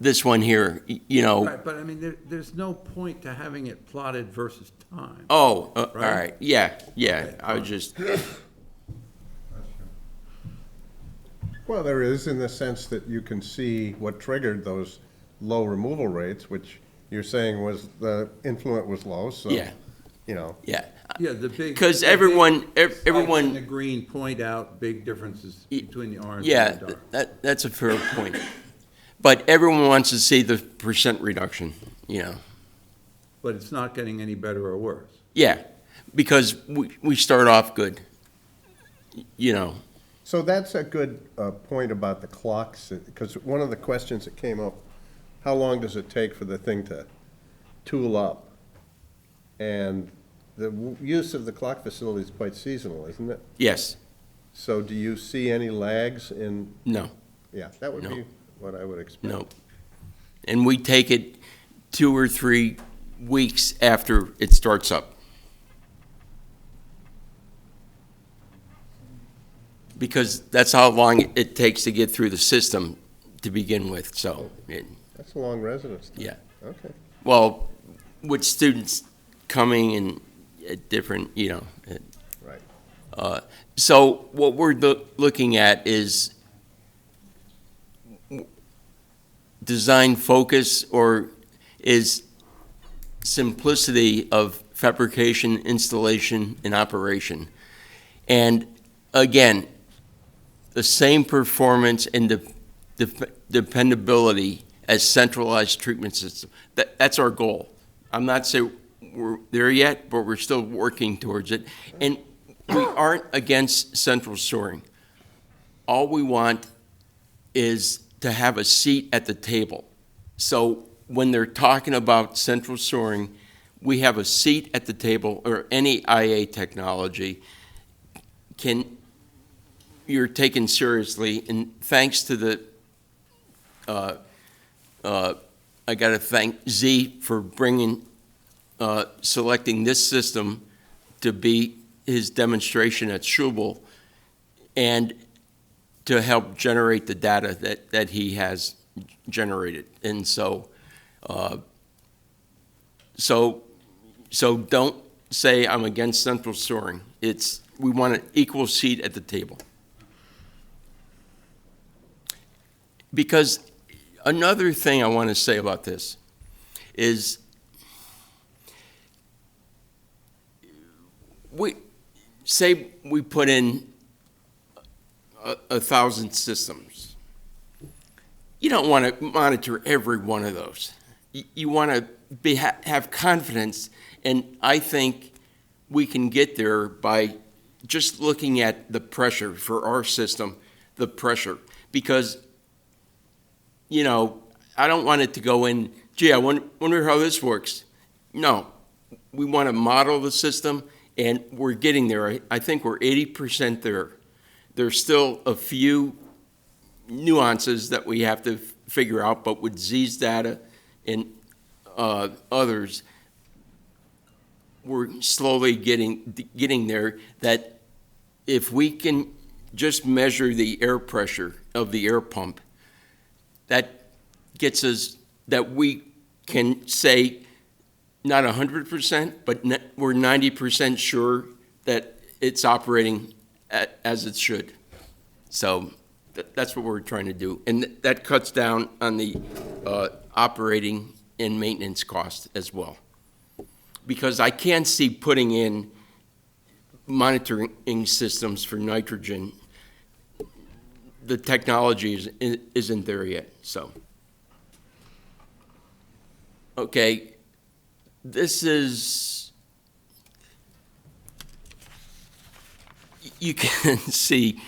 This one here, you know. Right, but I mean, there's no point to having it plotted versus time. Oh, all Right? right. Yeah. Okay, I was just. Well, there is, in the sense that you can see what triggered those low removal rates, which you're saying was the influent was low, so. Yeah. You know. Yeah. Yeah, the big. 'Cause the big everyone- spikes everyone- in the green point out big differences between the orange Yeah, and the dark. that's a fair point. But everyone wants to see the percent reduction, you know. But it's not getting any better or worse. Yeah, because we start off good, you know. So that's a good point about the clocks, because one of the questions that came up, how long does it take for the thing to tool up? And the use of the clock facility is quite seasonal, isn't it? Yes. So do you see any lags in? No. Yeah, that would No. be what I would expect. No. and we take it 2 or 3 weeks after it starts up. Because that's how long it takes to get through the system to begin with, so, That's a long residence time. yeah. Okay. Well, with students coming in at different, Right. so what we're looking at is design focus, or is simplicity of fabrication, installation, and operation. And again, the same performance and dependability as centralized treatment system. That's our goal. I'm not saying we're there yet, but we're still working towards it. And we aren't against central sourcing. All we want is to have a seat at the table. So when they're talking about central sourcing, we have a seat at the table, or any IA technology you're taken seriously. And thanks to the, I got to thank Z for selecting this system to be his demonstration at Schubel, and to help generate the data that he has generated. And so don't say I'm against central sourcing. We want an equal seat at the table. Because another thing I want to say about this is we put in 1,000 systems. You don't want to monitor every one of those. You want to have confidence, and I think we can get there by just looking at the pressure for our system, the pressure. Because, I don't want it to go in, gee, I wonder how this works. No, we want to model the system, and we're getting there. I think we're 80% there. There's still a few nuances that we have to figure out, but with Z's data and others, we're slowly getting there, that if we can just measure the air pressure of the air pump, that gets us, that we can say not 100%, but we're 90% sure that it's operating as it should. So that's what we're trying to do. And that cuts down on the operating and maintenance cost as well. Because I can't see putting in monitoring systems for nitrogen. The technology isn't there yet, so. Okay, this is, you can see,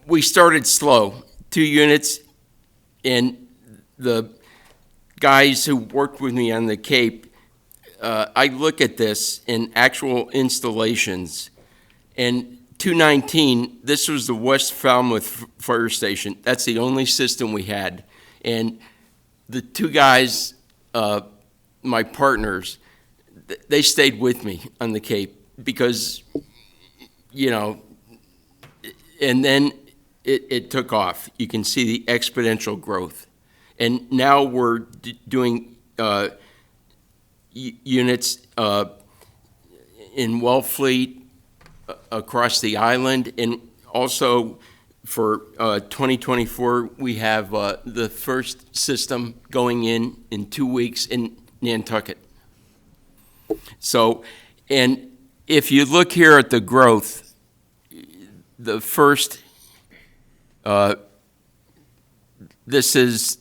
we started slow, 2 units, and the guys who worked with me on the Cape, I look at this in actual installations, and 219, this was the West Falmouth fire station. That's the only system we had. And the 2 guys, my partners, they stayed with me on the Cape because, and then it took off. You can see the exponential growth. And now we're doing units in Wellfleet, across the island, and also for 2024, we have the first system going in 2 weeks in Nantucket. So, and if you look here at the growth, the first, this is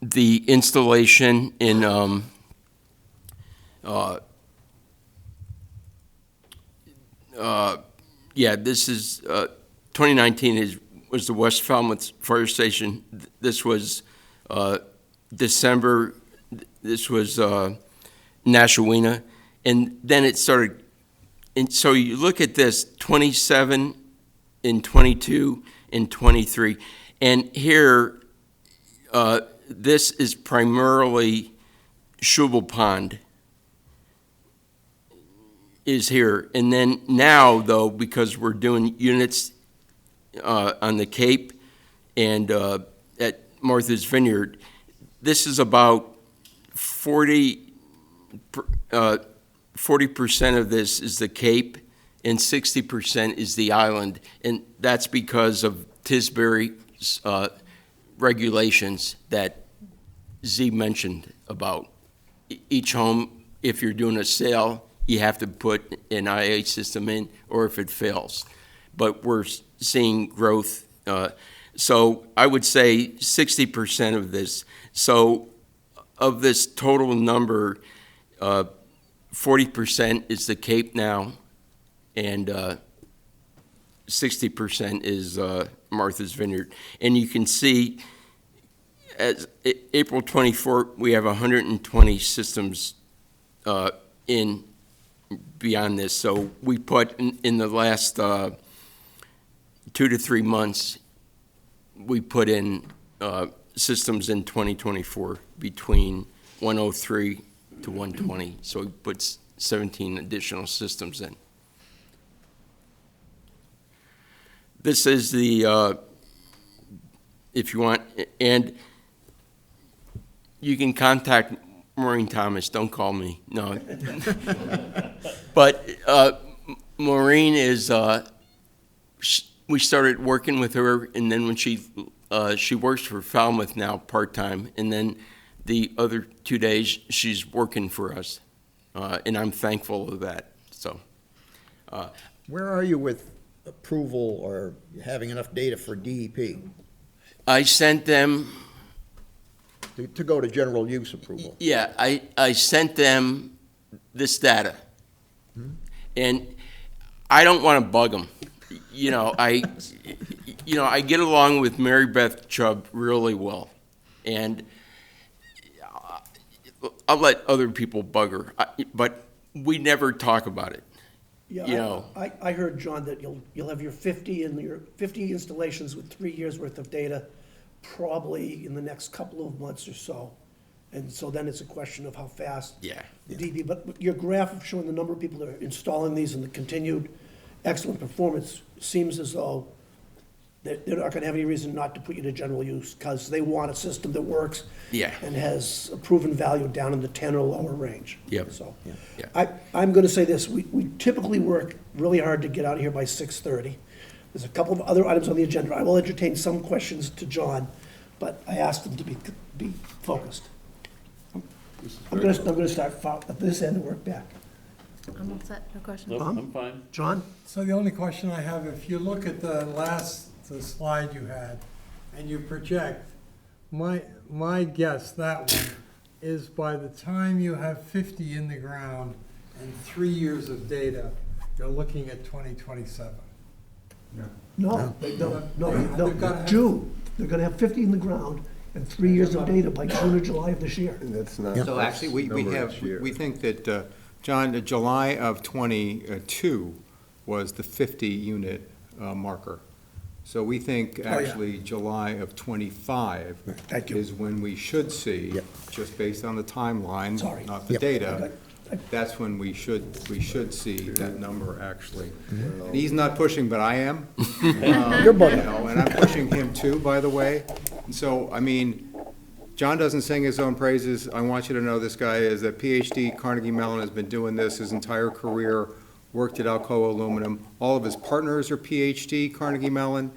the installation in this is 2019 was the West Falmouth Fire Station. This was December. This was Nashawina, and then it started. And so you look at this: 27, in 22, in 23, and here this is primarily Schubel Pond is here. And then now, though, because we're doing units on the Cape and at Martha's Vineyard, this is about 40% of this is the Cape and 60% is the island. And that's because of Tisbury's regulations that Z mentioned about. Each home, if you're doing a sale, you have to put an IA system in, or if it fails. But we're seeing growth. So I would say 60% of this. So of this total number, 40% is the Cape now, and 60% is Martha's Vineyard. And you can see, as April 24, we have 120 systems in beyond this. So we put in the last 2 to 3 months, we put in systems in 2024 between 103 to 120. So we put 17 additional systems in. This is the, if you want, and you can contact Maureen Thomas, don't call me, no. But Maureen is, we started working with her, and then when she works for Falmouth now part-time, and then the other 2 days she's working for us, and I'm thankful of that, so. Where are you with approval or having enough data for DEP I sent them, to go to general use approval? yeah, I sent them this data. And I don't want to bug them. I get along with Mary Beth Chubb really well. And I'll let other people bug her, but we never talk about it. Yeah, I heard, John, that you'll have your 50 installations with 3 years' worth of data probably in the next couple of months or so. And so then it's a question of how fast. Yeah. The DB, but your graph of showing the number of people that are installing these and the continued excellent performance seems as though they're not gonna have any reason not to put you to general use, because they want a system that works. Yeah. And has a proven value down in the 10 or lower range. Yep. So, Yeah. I'm gonna say this, we typically work really hard to get out of here by 6:30. There's a couple of other items on the agenda. I will entertain some questions to John, but I asked him to be focused. I'm gonna start at this end and work back. I'm all set, no question. Nope, Tom? I'm fine. John? So the only question I have, if you look at the slide you had, and you project, my guess, that one, is by the time you have 50 in the ground and 3 years of data, you're looking at 2027. No, They've gotta have- June. They're gonna have 50 in the ground and 3 years of data by June or July of this year. That's not. So actually, we number have, each year. we think that, John, July of '22 was the 50-unit marker. So we think actually July of '25 Thank you. is when we should see, just based on the timeline, Sorry. not the Yep. data, that's when we should see that number actually. And he's not pushing, but I am. You're bugging. And I'm pushing him too, by the way. So, I mean, John doesn't sing his own praises. I want you to know this guy is a PhD. Carnegie Mellon has been doing this his entire career, worked at Alcoa Aluminum. All of his partners are PhD, Carnegie Mellon.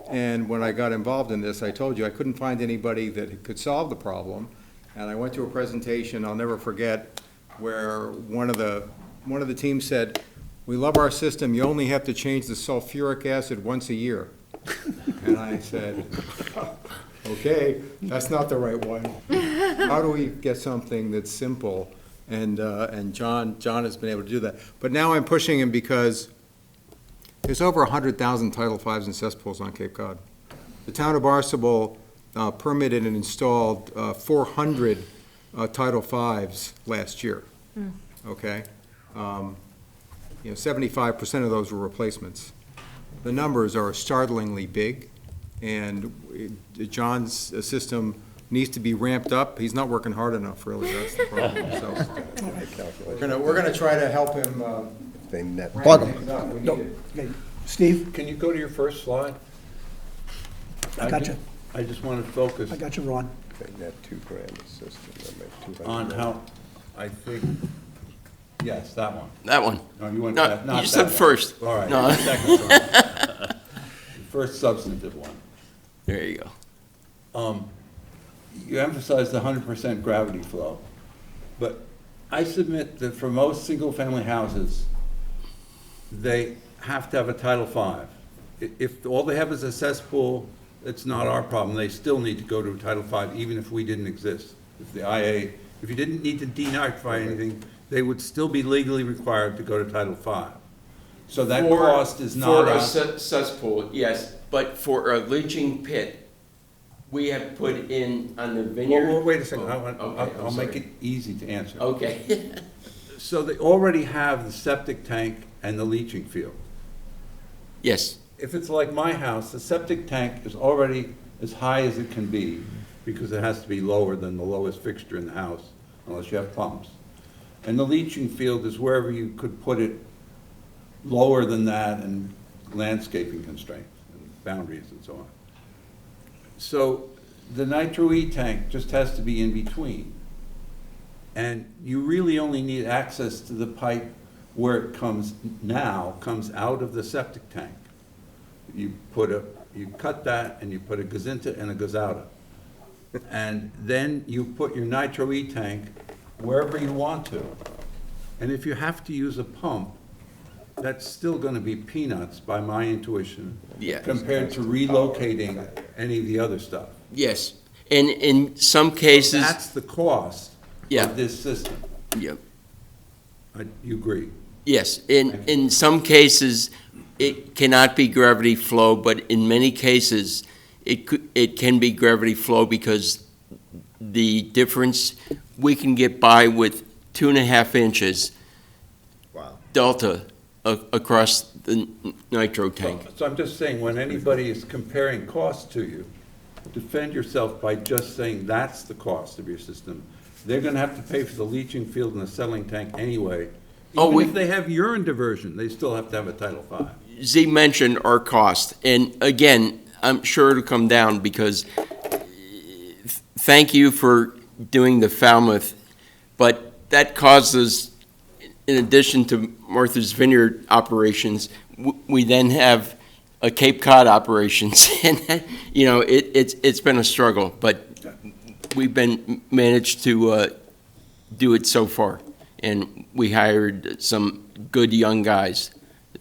And when I got involved in this, I told you I couldn't find anybody that could solve the problem. And I went to a presentation, I'll never forget, where one of the team said, "We love our system, you only have to change the sulfuric acid once a year." And I said, okay, that's not the right one. How do we get something that's simple? And John has been able to do that. But now I'm pushing him because there's over 100,000 Title V's and cesspools on Cape Cod. The town of Barnstable permitted and installed 400 Title V's last year, okay? 75% of those were replacements. The numbers are startlingly big, and John's system needs to be ramped up. He's not working hard enough, really, that's the problem, so. We're gonna try to help him, They net. Bug ramp things up. We need No, it. okay. Steve, Can you go to your first slide? I got you. I just want to focus I got you, Ron. They net $2,000 a system, they make 200. on how, I think, yes, that one. That one. No, you went No, that, not you that said one. first. All right, No. the second one. The first substantive one. There you go. You emphasized the 100% gravity flow, but I submit that for most single-family houses, they have to have a Title V. If all they have is a cesspool, it's not our problem. They still need to go to a Title V, even if we didn't exist. If the IA, if you didn't need to denitrify anything, they would still be legally required to go to Title V. So that cost is not For a on. cesspool, yes, but for a leaching pit, we have put in on the vineyard. Well, wait a second, Okay, I'll I'm make sorry. it easy to answer. Okay. So they already have the septic tank and the leaching field. Yes, If it's like my house, the septic tank is already as high as it can be, because it has to be lower than the lowest fixture in the house, unless you have pumps. And the leaching field is wherever you could put it lower than that, and landscaping constraints and boundaries and so on. So the nitro E tank just has to be in between. And you really only need access to the pipe where it comes out of the septic tank. You cut that and you put a gazinta and a gazouta. And then you put your nitro E tank wherever you want to. And if you have to use a pump, that's still gonna be peanuts by my intuition. Yeah. Compared to relocating any of the other stuff. yes. And in some cases, That's the cost Yeah. of this system. yeah, You agree? yes, in some cases, it cannot be gravity flow, but in many cases, it can be gravity flow because the difference, we can get by with 2.5 inches Wow. delta across the nitro tank. So I'm just saying, when anybody is comparing costs to you, defend yourself by just saying that's the cost of your system. They're gonna have to pay for the leaching field and the settling tank anyway. Oh, Even we- if they have urine diversion, they still have to have a Title V. Z mentioned our cost, and again, I'm sure it'll come down because thank you for doing the Falmouth, but that causes, in addition to Martha's Vineyard operations, we then have a Cape Cod operations, and, you know, it's been a struggle, but we've managed to do it so far, and we hired some good young guys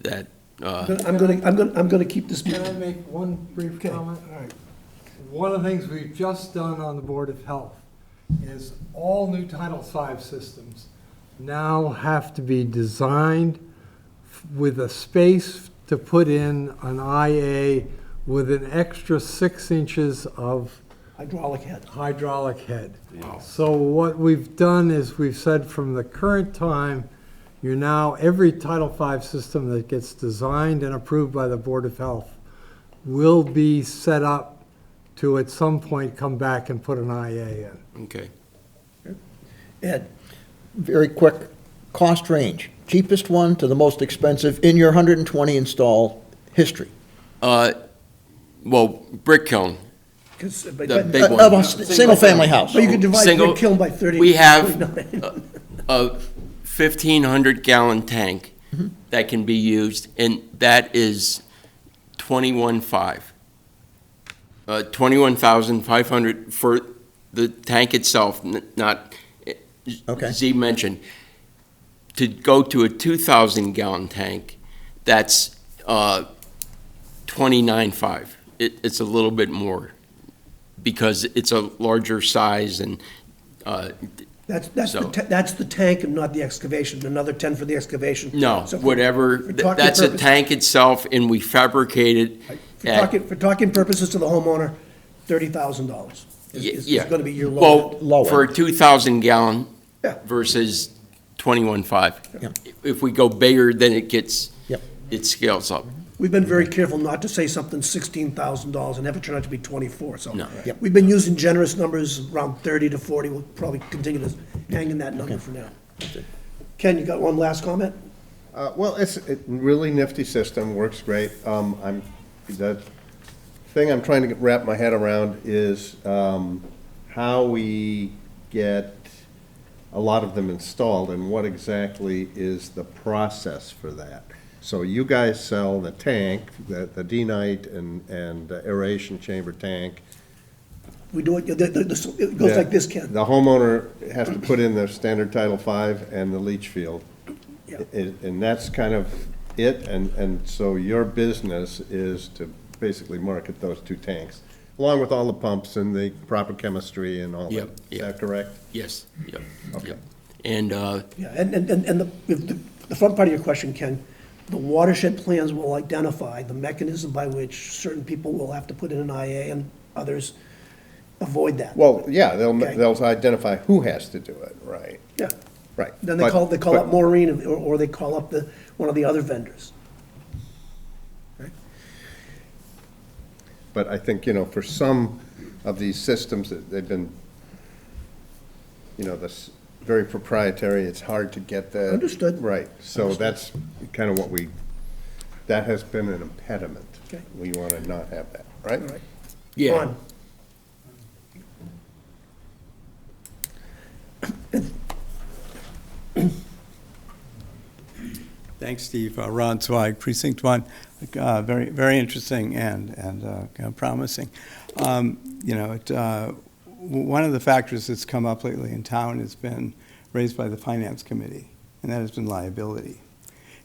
that, I'm gonna keep this Can I meeting. make one brief Okay, comment? all right. One of the things we've just done on the Board of Health is all new Title V systems now have to be designed with a space to put in an IA with an extra 6 inches of Hydraulic head. hydraulic head. So what we've done is we've said from the current time, you're now, every Title V system that gets designed and approved by the Board of Health will be set up to at some point come back and put an IA in. okay. Ed, very quick, cost range, cheapest one to the most expensive in your 120 install history. Well, brick kiln, 'Cause- the but big Of one. a single-family house. you could divide Single- brick kiln by 30. We have 29. a 1,500-gallon tank that can be used, and that is 21,500. 21,500 for the tank itself, not, Okay. Z mentioned. To go to a 2,000-gallon tank, that's 29,500. It's a little bit more, because it's a larger size and, That's So- that's the tank and not the excavation, another 10 for the excavation. no, So for- whatever, for talking that's a purpose- tank itself, and we fabricate it at, For talking purposes to the homeowner, $30,000 is yeah. gonna be your Well, low. for a 2,000-gallon Yeah. versus 21,500. Yeah. If we go bigger, then it gets, Yep. it scales up. we've been very careful not to say something $16,000 and have it turn out to be 24, so. No. Yep. We've been using generous numbers around 30 to 40, we'll probably continue to hang in that number for now. Ken, you got one last comment? Well, it's a really nifty system, works great. The thing I'm trying to wrap my head around is how we get a lot of them installed and what exactly is the process for that. So you guys sell the tank, the D-Night and aeration chamber tank. We do it, it goes like this, Ken. The homeowner has to put in the standard Title V and the leach field. Yeah. And that's kind of it, and so your business is to basically market those two tanks, along with all the pumps and the proper chemistry and all that. Yep, Is yep. that correct? Yes, yep, Okay. yep. And, Yeah, and the front part of your question, Ken, the watershed plans will identify the mechanism by which certain people will have to put in an IA and others avoid that. Well, yeah, Okay. they'll identify who has to do it, right, Yeah, right. then they call up Maureen, or they call up one of the other vendors. But I think, for some of these systems, that they've been, this very proprietary, it's hard to get the. Understood. Right, so that's kind of that has been an impediment. Okay. We want to not have that, right? All right. yeah, Ron? Thanks, Steve. Ron Zweig, Precinct 1. Very, very interesting and kind of promising. One of the factors that's come up lately in town has been raised by the Finance Committee, and that has been liability.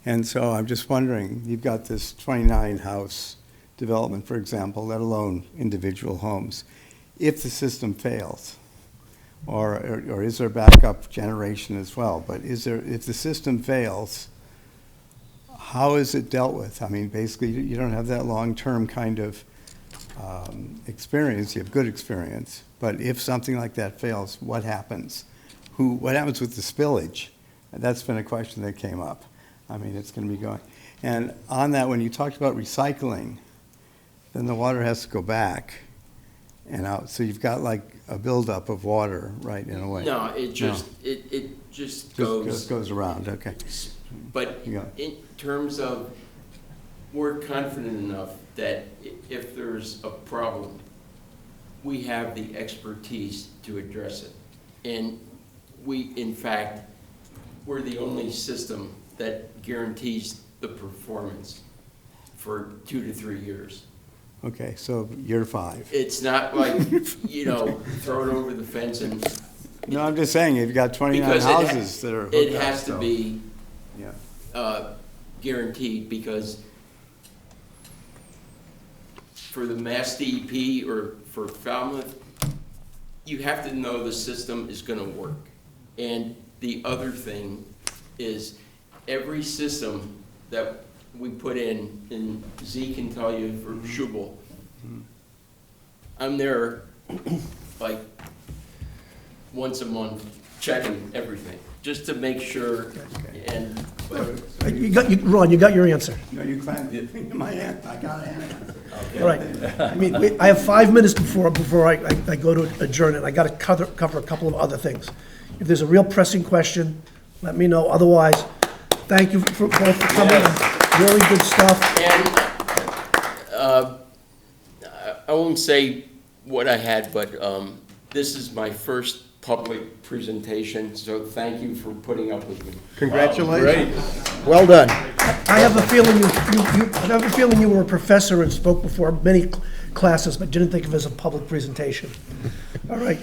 And so I'm just wondering, you've got this 29-house development, for example, let alone individual homes. If the system fails, or is there backup generation as well? But if the system fails, how is it dealt with? I mean, basically, you don't have that long-term kind of experience. You have good experience. But if something like that fails, what happens? What happens with the spillage? That's been a question that came up. I mean, it's going to be going. And on that, when you talked about recycling, then the water has to go back and out. So you've got like a buildup of water, right, in a way. no, it just, it just goes. Just goes around, okay. But Yeah. in terms of, we're confident enough that if there's a problem, we have the expertise to address it. And we, in fact, we're the only system that guarantees the performance for 2 to 3 years. Okay, so year 5. It's not like, throw it over the fence and. No, I'm just saying, you've got 29 Because houses that are hooked it up, has to so- be Yeah. guaranteed, because for the Mass DEP or for Falmouth, you have to know the system is gonna work. And the other thing is, every system that we put in, and Z can tell you for Schubel, I'm there like once a month checking everything, just to make sure, and, Ron, you got your answer. No, you climbed the thing in my hand, I got it. All right. I mean, I have 5 minutes before I go to adjourn it. I got to cover a couple of other things. If there's a real pressing question, let me know. Otherwise, thank you for both for coming. Really good stuff. and I won't say what I had, but this is my first public presentation, so thank you for putting up with me. Congratulations. Well done. I have a feeling you were a professor and spoke before many classes, but didn't think of it as a public presentation. All right.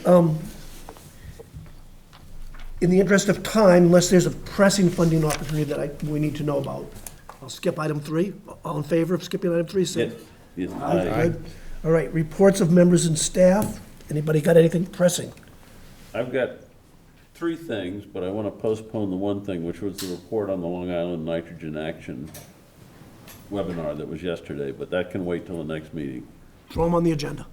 In the interest of time, unless there's a pressing funding opportunity that we need to know about, I'll skip item 3. All in favor of skipping item 3, say Yes, aye. Good. All right, reports of members and staff. Anybody got anything pressing? I've got 3 things, but I want to postpone the one thing, which was the report on the Long Island Nitrogen Action webinar that was yesterday, but that can wait till the next meeting. Throw them on the agenda.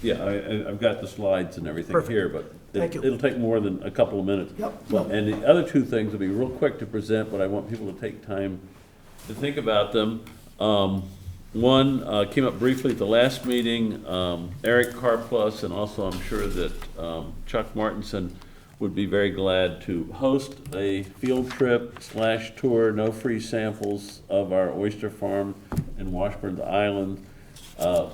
Yeah, I've got the slides and everything Perfect. here, but Thank you. it'll take more than a couple of minutes. Yep. Well, and the other 2 things will be real quick to present, but I want people to take time to think about them. One came up briefly at the last meeting. Eric Carplus, and also I'm sure that Chuck Martinson would be very glad to host a field trip / tour, no free samples of our oyster farm in Washburn Island.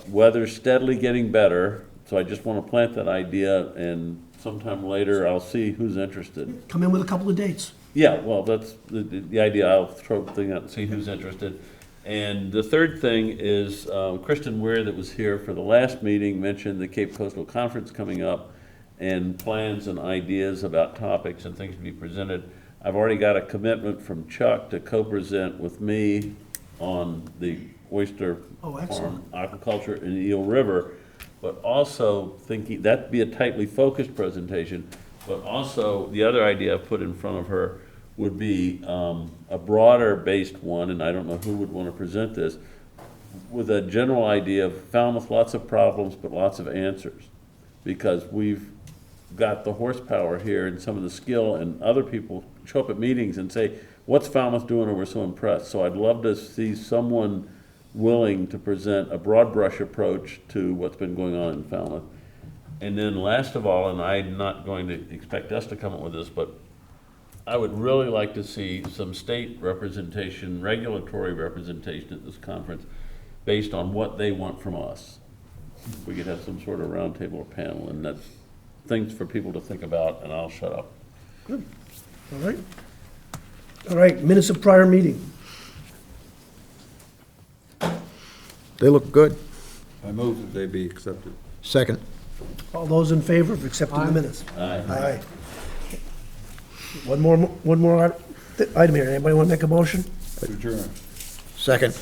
Weather's steadily getting better, so I just want to plant that idea, and sometime later I'll see who's interested. Come in with a couple of dates. Yeah, well, that's the idea. I'll throw the thing out and see who's interested. And the third thing is Kristen Weir, that was here for the last meeting, mentioned the Cape Coastal Conference coming up and plans and ideas about topics and things to be presented. I've already got a commitment from Chuck to co-present with me on the oyster farm aquaculture in Eel River, but also thinking that'd be a tightly focused presentation. But also, the other idea I put in front of her would be a broader based one, and I don't know who would want to present this, with a general idea of Falmouth, lots of problems, but lots of answers. Because we've got the horsepower here and some of the skill, and other people show up at meetings and say, what's Falmouth doing, and we're so impressed. So I'd love to see someone willing to present a broad brush approach to what's been going on in Falmouth. And then last of all, and I'm not going to expect us to come up with this, but I would really like to see some state representation, regulatory representation at this conference based on what they want from us. We could have some sort of roundtable or panel, and that's things for people to think about, and I'll shut up. Good. All right. All right, minutes of prior meeting. They look good. I move that they be accepted. Second. All those in favor of accepting the minutes? Aye. Aye. One more item here. Anybody want to make a motion? Adjourn. Second.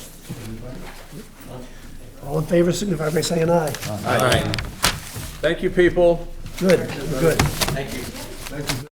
All in favor, signify by saying aye. Aye. Thank you, people. Good, good. Thank you.